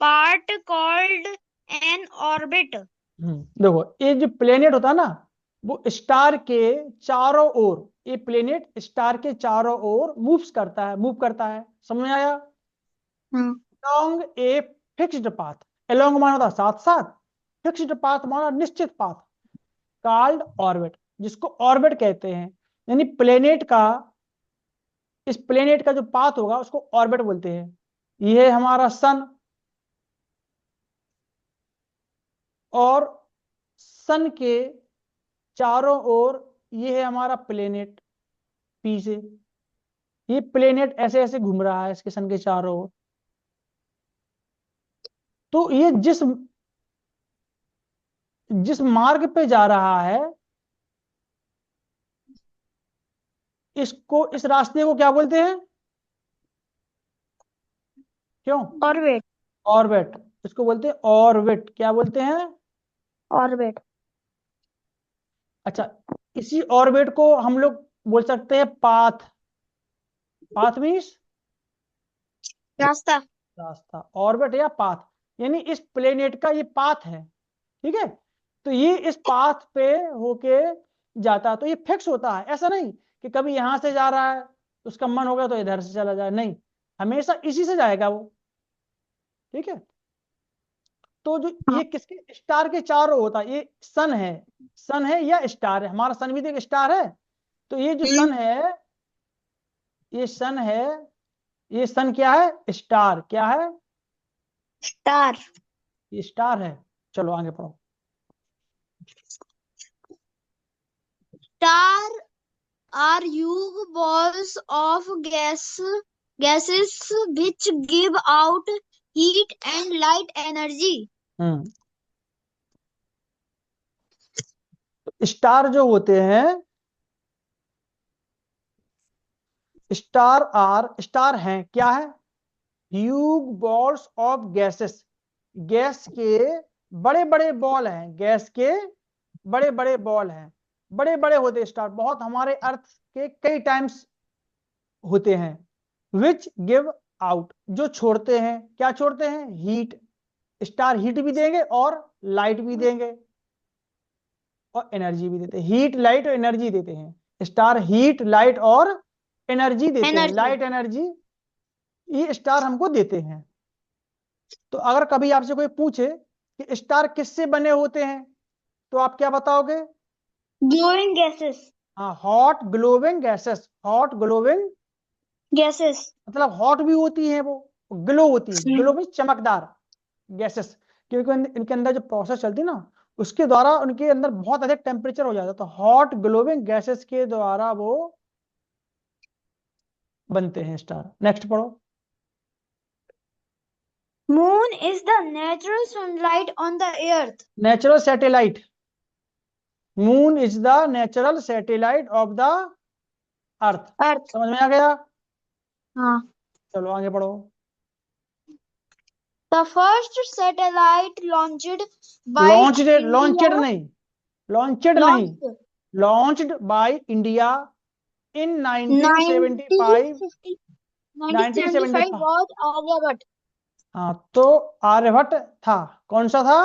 part called an orbit.
देखो ये जो प्लेनेट होता है ना, वो स्टार के चारों ओर, ये प्लेनेट स्टार के चारों ओर मूव्स करता है, मूव करता है। समझ में आया?
हाँ,
along a fixed path, along माना होता साथ साथ, फिक्स्ड पाथ हमारा निश्चित पाथ, कॉल्ड ऑर्बिट, जिसको ऑर्बिट कहते हैं। यानी प्लेनेट का, इस प्लेनेट का जो पाथ होगा उसको ऑर्बिट बोलते हैं। ये है हमारा सन, और सन के चारों ओर ये है हमारा प्लेनेट पी से। ये प्लेनेट ऐसे ऐसे घूम रहा है इसके सन के चारों ओर। तो ये जिस जिस मार्ग पे जा रहा है, इसको, इस रास्ते को क्या बोलते हैं? क्यों?
ऑर्बिट।
ऑर्बिट। इसको बोलते हैं ऑर्बिट। क्या बोलते हैं?
ऑर्बिट।
अच्छा, इसी ऑर्बिट को हम लोग बोल सकते हैं पाथ। पाथ मीन्स
रास्ता।
रास्ता, ऑर्बिट या पाथ। यानी इस प्लेनेट का ये पाथ है, ठीक है। तो ये इस पाथ पे होके जाता है, तो ये फिक्स होता है। ऐसा नहीं कि कभी यहां से जा रहा है, उसका मन हो गया तो इधर से चला जाए, नहीं, हमेशा इसी से जाएगा वो, ठीक है। तो जो
हाँ।
ये किसके, स्टार के चारों होता है, ये सन है। सन है या स्टार है, हमारा सन भी तो एक स्टार है। तो ये जो सन है, ये सन है, ये सन क्या है? स्टार। क्या है?
स्टार।
ये स्टार है। चलो आगे पढ़ो।
Star are huge balls of gases which give out heat and light energy.
Star जो होते हैं, स्टार हैं क्या है? Huge balls of gases. Gas के बड़े बड़े बॉल हैं, गैस के बड़े बड़े बॉल हैं। बड़े बड़े होते हैं स्टार, बहुत, हमारे अर्थ के कई टाइम्स होते हैं। विच गिव आउट, जो छोड़ते हैं, क्या छोड़ते हैं? हीट। स्टार हीट भी देंगे और लाइट भी देंगे और एनर्जी भी देते हैं। हीट, लाइट और एनर्जी देते हैं स्टार। हीट, लाइट और एनर्जी देते हैं।
एनर्जी।
लाइट, एनर्जी ये स्टार हमको देते हैं। तो अगर कभी आपसे कोई पूछे कि स्टार किससे बने होते हैं, तो आप क्या बताओगे?
Glowing gases.
हाँ, hot glowing gases. Hot glowing
gases.
मतलब हॉट भी होती है वो, ग्लो होती है। ग्लो में चमकदार गैसेस, क्योंकि इनके अंदर जो प्रोसेस चलती है ना, उसके द्वारा उनके अंदर बहुत अधिक टेम्परेचर हो जाता है। तो हॉट ग्लोविंग गैसेस के द्वारा वो बनते हैं स्टार। नेक्स्ट पढ़ो।
Moon is the natural sunlight on the earth.
Natural satellite. Moon is the natural satellite of the earth.
Earth.
समझ में आ गया?
हाँ।
चलो आगे पढ़ो।
The first satellite launched by
launched, launched
India.
नहीं, लॉन्चेड नहीं,
Launched
launched by India in 1975।
1950 1975
1975।
was Aryabhat.
हाँ, तो आर्यभट्ट था। कौन सा था?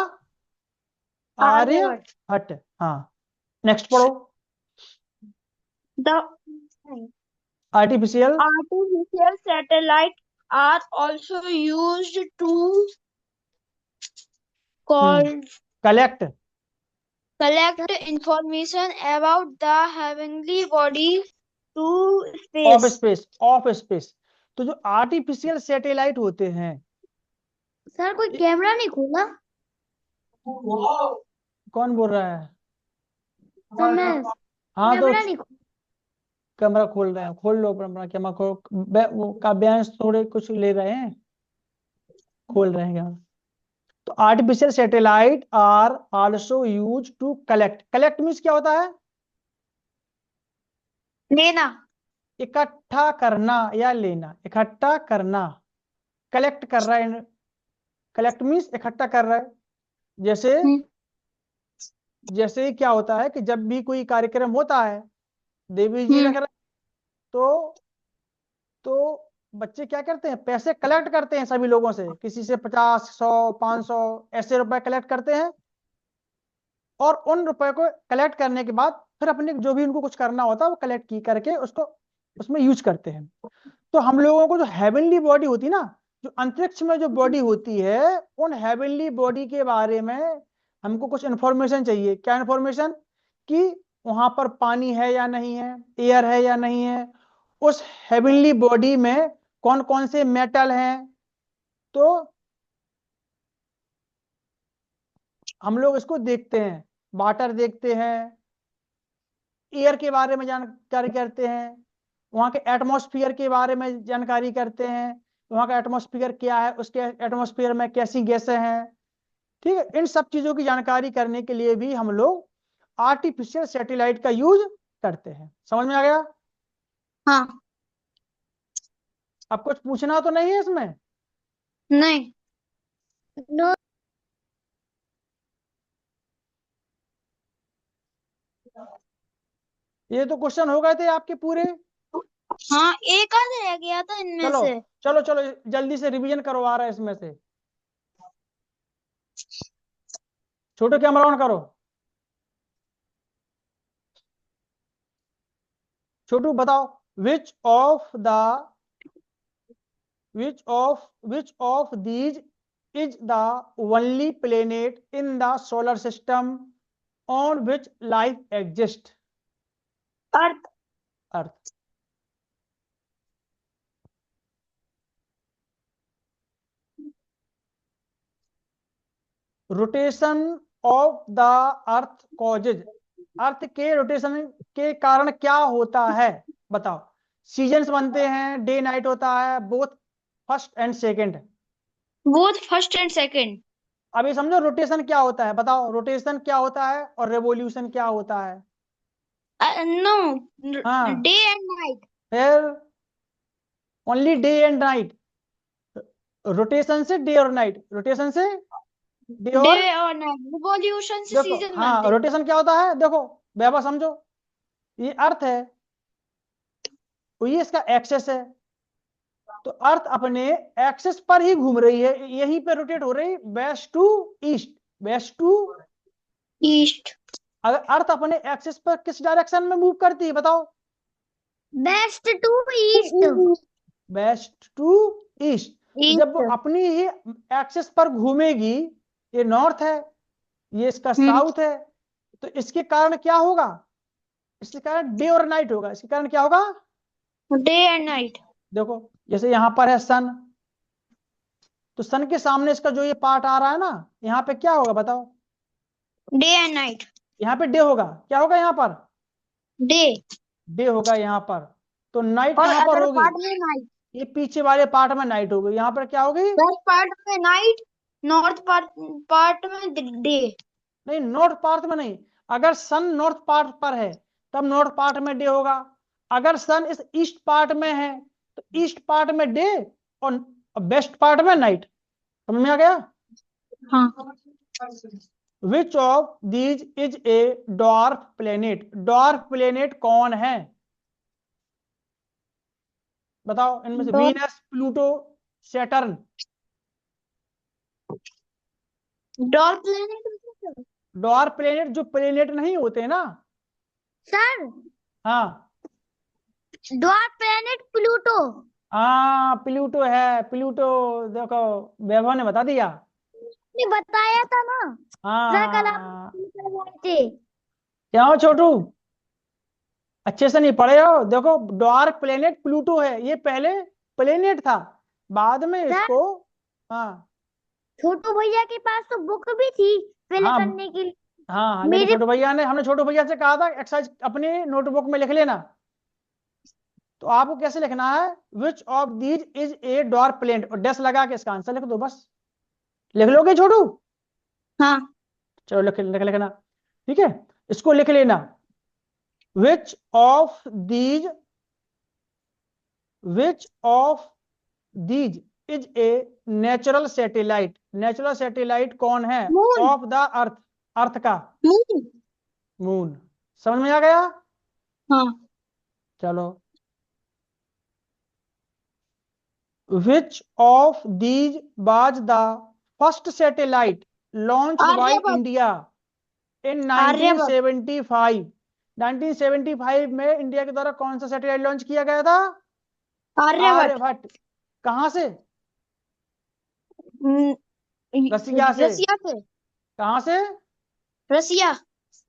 Aryabhat.
आर्यभट्ट। हाँ, नेक्स्ट पढ़ो।
The
artificial
artificial satellites are also used to call,
collect
collect information about the heavenly body to
of
space.
Space, of space. तो जो आर्टिफिशियल सैटेलाइट होते हैं,
सर कोई कैमरा नहीं खोला?
कौन बोल रहा है?
सर मैं
हाँ, तो
कैमरा नहीं खोला।
कैमरा खोल रहे हैं, खोल लो अपना कैमरा। खोल, वो काव्यांश थोड़े कुछ ले रहे हैं, खोल रहे हैं कैमरा। तो artificial satellite are also use to collect. Collect means क्या होता है?
लेना।
इकट्ठा करना या लेना, इकट्ठा करना। कलेक्ट कर रहा है, कलेक्ट मीन्स इकट्ठा कर रहा है। जैसे, जैसे क्या होता है कि जब भी कोई कार्यक्रम होता है, देवी जी रख रहे, तो बच्चे क्या करते हैं? पैसे कलेक्ट करते हैं सभी लोगों से, किसी से 50, 100, 500 ऐसे रुपए कलेक्ट करते हैं। और उन रुपए को कलेक्ट करने के बाद फिर अपने जो भी उनको कुछ करना होता है वो कलेक्ट की करके उसको उसमें यूज करते हैं। तो हम लोगों को जो हेवनली बॉडी होती है ना, जो अंतरिक्ष में जो बॉडी होती है, उन हेवनली बॉडी के बारे में हमको कुछ इंफॉर्मेशन चाहिए। क्या इंफॉर्मेशन? कि वहां पर पानी है या नहीं है, एयर है या नहीं है, उस हेवनली बॉडी में कौन कौन से मेटल हैं। तो हम लोग इसको देखते हैं, वाटर देखते हैं, एयर के बारे में जानकारी करते हैं, वहाँ के एटमॉस्फेयर के बारे में जानकारी करते हैं, वहाँ का एटमॉस्फेयर क्या है, उसके एटमॉस्फेयर में कैसी गैसें हैं। ठीक है, इन सब चीजों की जानकारी करने के लिए भी हम लोग आर्टिफिशियल सैटेलाइट का यूज करते हैं। समझ में आ गया?
हाँ।
अब कुछ पूछना तो नहीं है इसमें?
नहीं। नो।
ये तो क्वेश्चन हो गए थे आपके पूरे।
हाँ, एक आध रह गया था इनमें
चलो
से।
चलो चलो, जल्दी से रिवीजन करवा रहा है इसमें से। छोटू कैमरा ऑन करो। छोटू बताओ, which of the which of these is the only planet in the solar system on which life exists?
Earth.
Earth. Rotation of the earth causes, earth के रोटेशन के कारण क्या होता है बताओ। सीजन्स बनते हैं, डे नाइट होता है, both first and second.
Both first and second.
अभी समझो रोटेशन क्या होता है, बताओ रोटेशन क्या होता है और रेवोल्यूशन क्या होता है।
नो।
हाँ,
डे एंड नाइट।
फिर only day and night. Rotation से डे और नाइट, रोटेशन से डे
डे
और,
और नाइट, रिवॉल्यूशन से
देखो
सीजन बनते
हाँ,
हैं।
रोटेशन क्या होता है, देखो वैभव समझो, ये अर्थ है, तो ये इसका एक्सेस है, तो अर्थ अपने एक्सेस पर ही घूम रही है, यहीं पे रोटेट हो रही, west to east, west to.
East.
अगर अर्थ अपने एक्सेस पर किस डायरेक्शन में मूव करती है बताओ?
West to east.
West to east. तो जब वो
ईस्ट।
अपनी ही एक्सेस पर घूमेगी, ये नॉर्थ है, ये इसका
हम्म।
साउथ है, तो इसके कारण क्या होगा? इसके कारण डे और नाइट होगा। इसके कारण क्या होगा?
Day and night.
देखो, जैसे यहां पर है सन, तो सन के सामने इसका जो ये पार्ट आ रहा है ना, यहाँ पे क्या होगा बताओ?
Day and night.
यहाँ पे डे होगा। क्या होगा यहाँ पर?
डे।
डे होगा यहाँ पर। तो नाइट
और
कहाँ पर
अदर
होगी?
पार्ट में नाइट।
ये पीछे वाले पार्ट में नाइट होगी। यहाँ पर क्या होगी?
वेस्ट पार्ट में नाइट। नॉर्थ पार्ट में डे।
नहीं, नॉर्थ पार्ट में नहीं। अगर सन नॉर्थ पार्ट पर है तब नॉर्थ पार्ट में डे होगा। अगर सन इस ईस्ट पार्ट में है तो ईस्ट पार्ट में डे और वेस्ट पार्ट में नाइट। समझ में आ गया?
हाँ।
विच of these is A dwarf planet, dwarf planet कौन है बताओ इनमें से? Venus, Pluto, Saturn.
Dark planet.
Dwarf planet जो प्लेनेट नहीं होते ना।
सर,
हाँ
डॉर्क प्लेनेट प्लूटो।
हाँ, प्लूटो है, प्लूटो। देखो, वैभव ने बता दिया।
ने बताया था ना सर, कल आप
हाँ,
करवाए थे।
क्या हो छोटू, अच्छे से नहीं पढ़े हो? देखो, डार्क प्लेनेट प्लूटो है, ये पहले प्लेनेट था, बाद में
सर,
इसको। हाँ
छोटू भैया के पास तो बुक भी थी फिल
हाँ
करने के लिए।
हाँ हाँ, लेकिन
मेरे
छोटू भैया ने, हमने छोटू भैया से कहा था एक्सरसाइज अपने नोटबुक में लिख लेना। तो आपको कैसे लिखना है? विच of these is a dark planet, और डैश लगा के इसका आंसर लिख दो बस। लिख लोगे छोटू?
हाँ।
चलो लिखना। ठीक है, इसको लिख लेना। Which of these, which of these is a natural satellite, natural satellite कौन है
moon.
Of the earth, earth का?
मून।
मून। समझ में आ गया?
हाँ।
चलो, which of these was the first satellite launched by
Aryabhata.
India in
Aryabhata.
1975? 1975 में इंडिया के द्वारा कौन सा सैटेलाइट लॉन्च किया गया था?
आर्यभट्ट।
आर्यभट्ट। कहां से?
हम्म,
रसिया से।
रसिया से।
कहां से?
रसिया।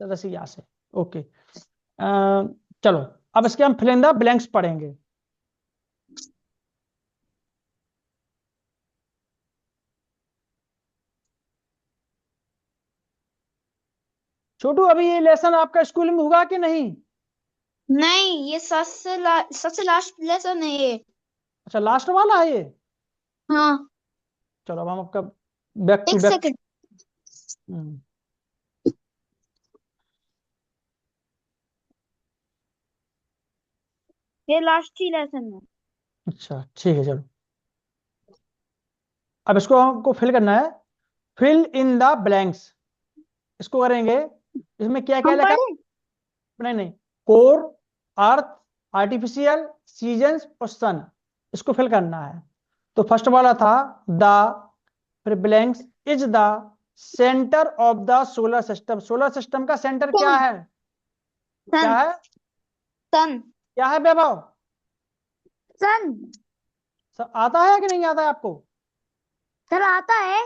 रसिया से। ओके। चलो, अब इसके हम फिल इन द ब्लैंक्स पढ़ेंगे। छोटू, अभी ये लेसन आपका स्कूल में हुआ कि नहीं?
नहीं, ये सबसे लास्ट लेसन है ये।
अच्छा, लास्ट वाला है ये।
हाँ।
चलो, अब हम आपका बैक टू
एक
बैक।
सेकंड। ये लास्ट ही लेसन है।
अच्छा, ठीक है, चलो। अब इसको हमको फिल करना है। Fill in the blanks. इसको करेंगे। इसमें क्या क्या
हम
लिखा?
पढ़े।
नहीं नहीं। कोर, अर्थ, आर्टिफिशियल, सीजन्स और सन। इसको फिल करना है। तो फर्स्ट वाला था द, फिर blanks, is the centre of the solar system. Solar system का सेंटर क्या
सन।
है? क्या
सन।
है?
सन।
क्या है वैभव?
सन।
सब आता है कि नहीं आता है आपको?
सर आता है।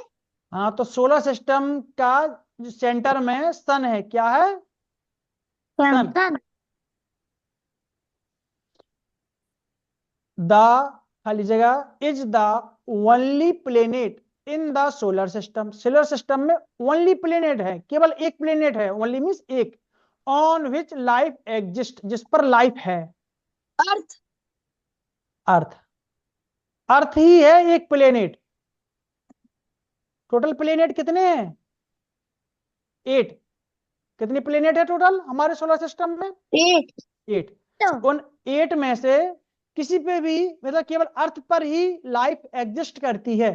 हाँ, तो सोलर सिस्टम का जो सेंटर में सन है, क्या है?
सन।
सन।
सन।
द, खाली जगह, is the only planet in the solar system. Solar system में ओनली प्लेनेट है, केवल एक प्लेनेट है, ओनली मीन्स एक, ऑन विच लाइफ एग्जिस्ट, जिस पर लाइफ है।
अर्थ।
अर्थ। अर्थ ही है एक प्लेनेट। टोटल प्लेनेट कितने हैं? 8। कितने प्लेनेट है टोटल हमारे सोलर सिस्टम में?
एट।
8। उन 8 में से किसी पे भी, मतलब केवल अर्थ पर ही लाइफ एग्जिस्ट करती है।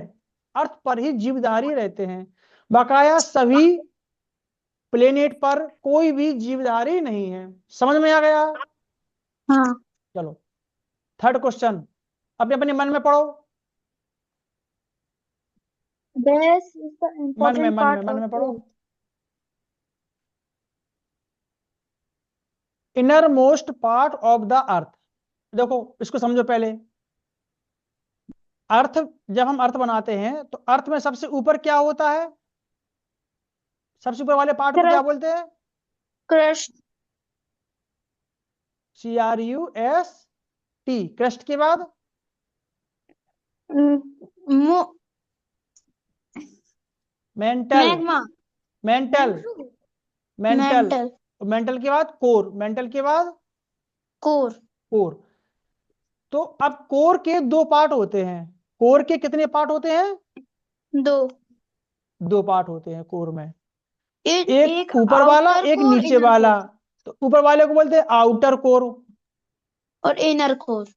अर्थ पर ही जीवधारी रहते हैं। बकाया सभी प्लेनेट पर कोई भी जीवधारी नहीं है। समझ में आ गया?
हाँ।
चलो, थर्ड क्वेश्चन। अपने अपने मन में पढ़ो।
दिस इज द
मन में,
इम्पोर्टेंट
मन में,
पार्ट
मन
ऑफ
में पढ़ो।
Earth.
Inner most part of the earth. देखो, इसको समझो पहले। अर्थ, जब हम अर्थ बनाते हैं तो अर्थ में सबसे ऊपर क्या होता है? सबसे ऊपर वाले पार्ट को क्या बोलते हैं?
क्रस्ट।
CRUST। क्रस्ट के बाद? Mental.
Magma.
Mental. Mental.
Mental.
Mental के बाद कोर। मेंटल के बाद
कोर।
कोर। तो अब कोर के 2 पार्ट होते हैं। कोर के कितने पार्ट होते हैं?
दो।
2 पार्ट होते हैं कोर में।
एक
एक ऊपर वाला,
आउटर
एक
कोर,
नीचे
इनर
वाला।
कोर।
तो ऊपर वाले को बोलते हैं आउटर कोर।
और इनर कोर।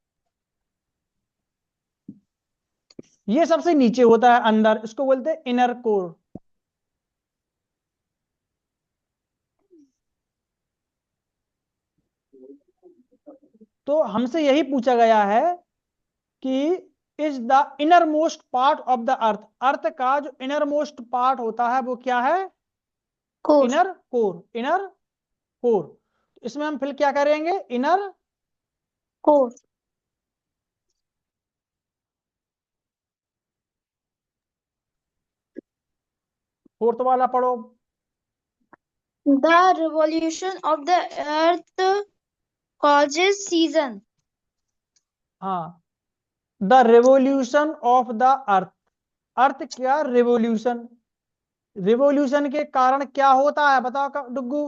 ये सबसे नीचे होता है अंदर, इसको बोलते हैं इनर कोर। तो हमसे यही पूछा गया है कि is the inner most part of the earth. Earth का जो इनर मोस्ट पार्ट होता है वो क्या है?
Core.
Inner core. Inner core. इसमें हम फिर क्या करेंगे? Inner
core.
फोर्थ वाला पढ़ो।
The revolution of the earth causes season.
हाँ, the revolution of the earth. Earth क्या रिवोल्यूशन? रिवोल्यूशन के कारण क्या होता है, बताओ डुग्गू?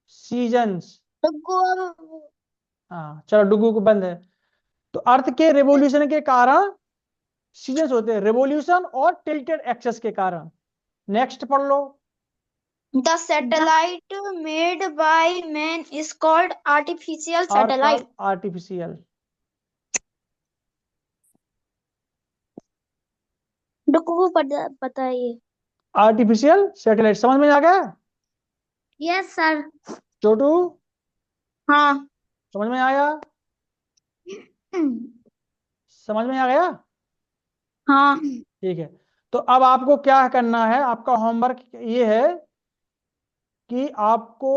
सीजन्स।
तुमको अब
हाँ, चलो, डुग्गू को बंद है। तो अर्थ के रिवोल्यूशन के कारण सीजन्स होते हैं, रिवोल्यूशन और टिल्टेड एक्सेस के कारण। नेक्स्ट पढ़ लो।
the satellite made by man is called artificial
आर का
satellite.
आर्टिफिशियल।
तुमको पता है ये?
आर्टिफिशियल सैटेलाइट समझ में आ गया?
Yes sir.
छोटू,
हाँ।
समझ में आया? समझ में आ गया?
हाँ।
ठीक है। तो अब आपको क्या करना है, आपका होमवर्क ये है कि आपको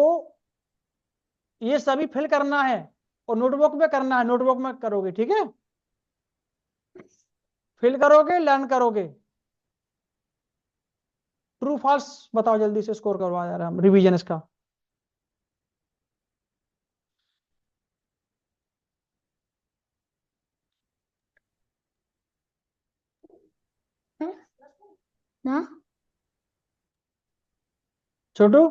ये सभी फिल करना है और नोटबुक में करना है। नोटबुक में करोगे, ठीक है? फिल करोगे, लर्न करोगे। ट्रू फॉल्स बताओ जल्दी से, स्कोर करवा जा रहे हैं हम, रिवीजन इसका।
ना
छोटू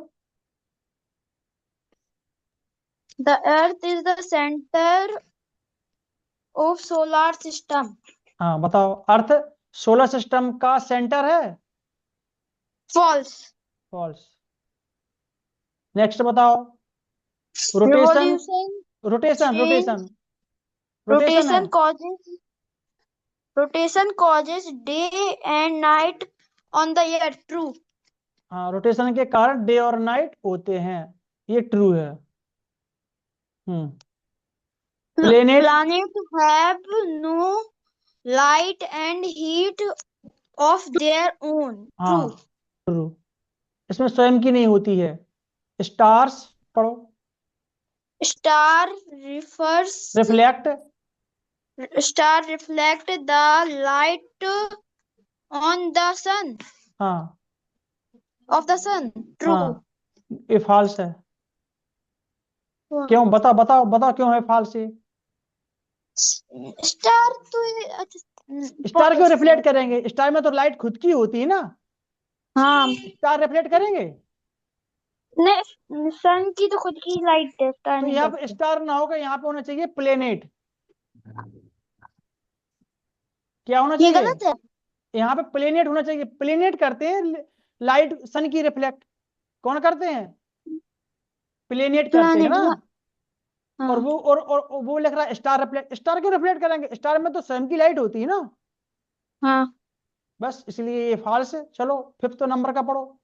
the earth is the center of solar system.
हाँ बताओ, अर्थ सोलर सिस्टम का सेंटर है?
False.
फॉल्स। नेक्स्ट बताओ, rotation,
Revolution
rotation
change
rotation rotation है।
rotation causes day and night on the earth. True.
हाँ, रोटेशन के कारण डे और नाइट होते हैं, ये ट्रू है। Planet,
Planets have no light and heat of their own.
हाँ
True.
ट्रू, इसमें स्वयं की नहीं होती है। स्टार्स पढ़ो।
Star refers
reflect,
Star reflect the light on the sun
हाँ
of the sun. True.
हाँ, ये फॉल्स है। क्यों, बताओ बताओ बताओ क्यों है फॉल्स ये?
स्टार तो
स्टार क्यों रिफ्लेक्ट करेंगे? स्टार में तो लाइट खुद की होती है ना,
हाँ
स्टार रिफ्लेक्ट करेंगे?
नहीं, सन की तो खुद की लाइट है, स्टार
तो
नहीं
यहाँ पे
करते।
स्टार ना होगा, यहाँ पे होना चाहिए प्लेनेट। क्या होना
ये
चाहिए?
गलत है।
यहाँ पे प्लेनेट होना चाहिए। प्लेनेट करते हैं लाइट सन की रिफ्लेक्ट, कौन करते हैं? प्लेनेट करते हैं
प्लानिट।
ना।
हाँ
और वो लिख रहा है स्टार रिफ्लेक्ट। स्टार क्यों रिफ्लेक्ट करेंगे? स्टार में तो सन की लाइट होती है ना।
हाँ।
बस इसलिए ये फॉल्स है। चलो फिफ्थ नंबर का पढ़ो।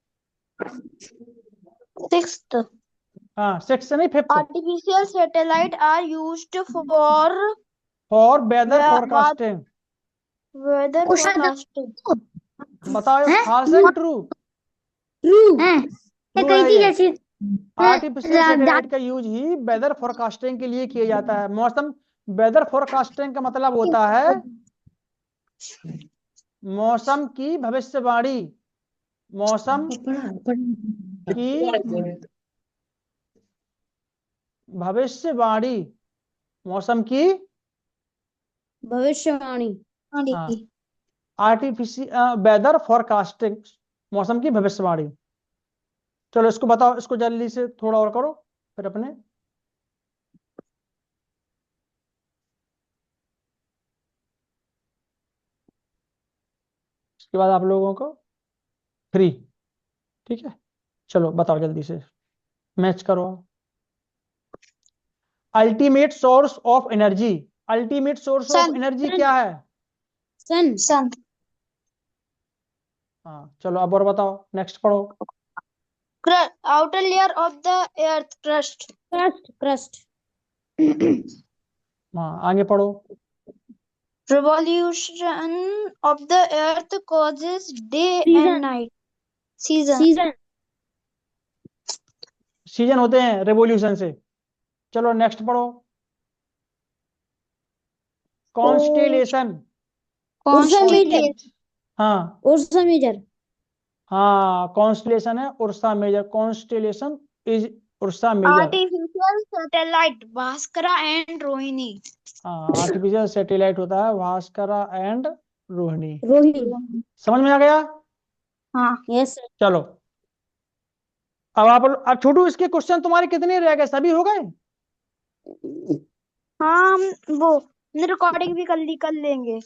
सिक्स्थ,
हाँ, सिक्स नहीं, fifth.
Artificial satellite are used for
for weather forecasting.
Weather forecasting.
बताओ फॉल्स है कि ट्रू?
ट्रू है।
ट्रू है ये। आर्टिफिशियल सैटेलाइट का यूज ही वेदर फोरकास्टिंग के लिए किया जाता है। मौसम, वेदर फोरकास्टिंग का मतलब होता है मौसम की भविष्यवाणी। मौसम की भविष्यवाणी, मौसम की
भविष्यवाणी।
हाँ, आर्टिफिशियल वेदर फोरकास्टिंग, मौसम की भविष्यवाणी। चलो इसको बताओ, इसको जल्दी से थोड़ा और करो फिर अपने। इसके बाद आप लोगों को फ्री, ठीक है? चलो बताओ जल्दी से, मैच करो। Ultimate source of energy, ultimate source of energy क्या है?
सन। सन।
हाँ चलो अब और बताओ, नेक्स्ट पढ़ो।
Outer layer of the earth, crust. Crust.
हाँ आगे पढ़ो।
Revolution of the earth causes day and night. Season.
Season होते हैं रेवोल्यूशन से। चलो नेक्स्ट पढ़ो। कॉन्स्टेलेशन, हाँ
उर्सा मेजर।
हाँ, कॉन्स्टेलेशन है Ursa Major. Constellation is Ursa Major.
Artificial satellite Bhaskara and Rohini.
हाँ, आर्टिफिशियल सैटेलाइट होता है भास्करा एंड रोहिणी।
रोहिणी।
समझ में आ गया?
हाँ यस।
चलो अब छोटू, इसके क्वेश्चन तुम्हारे कितने रह गए? सभी हो गए?
हाँ वो रिकॉर्डिंग भी कर लेंगे।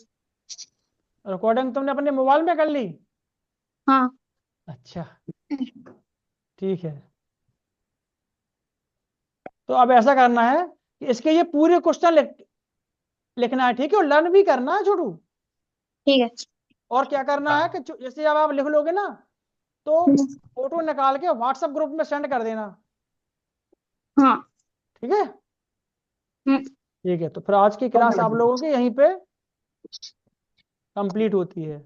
रिकॉर्डिंग तुमने अपने मोबाइल में कर ली?
हाँ।
अच्छा ठीक है। तो अब ऐसा करना है कि इसके ये पूरे क्वेश्चन लिखना है, ठीक है? और लर्न भी करना है छोटू।
ठीक है।
और क्या करना है कि जैसे अब आप लिख लोगे ना, तो फोटो निकाल के व्हाट्सएप ग्रुप में सेंड कर देना।
हाँ।
ठीक है? ठीक है, तो फिर आज की क्लास आप लोगों की यहीं पे कंप्लीट होती है।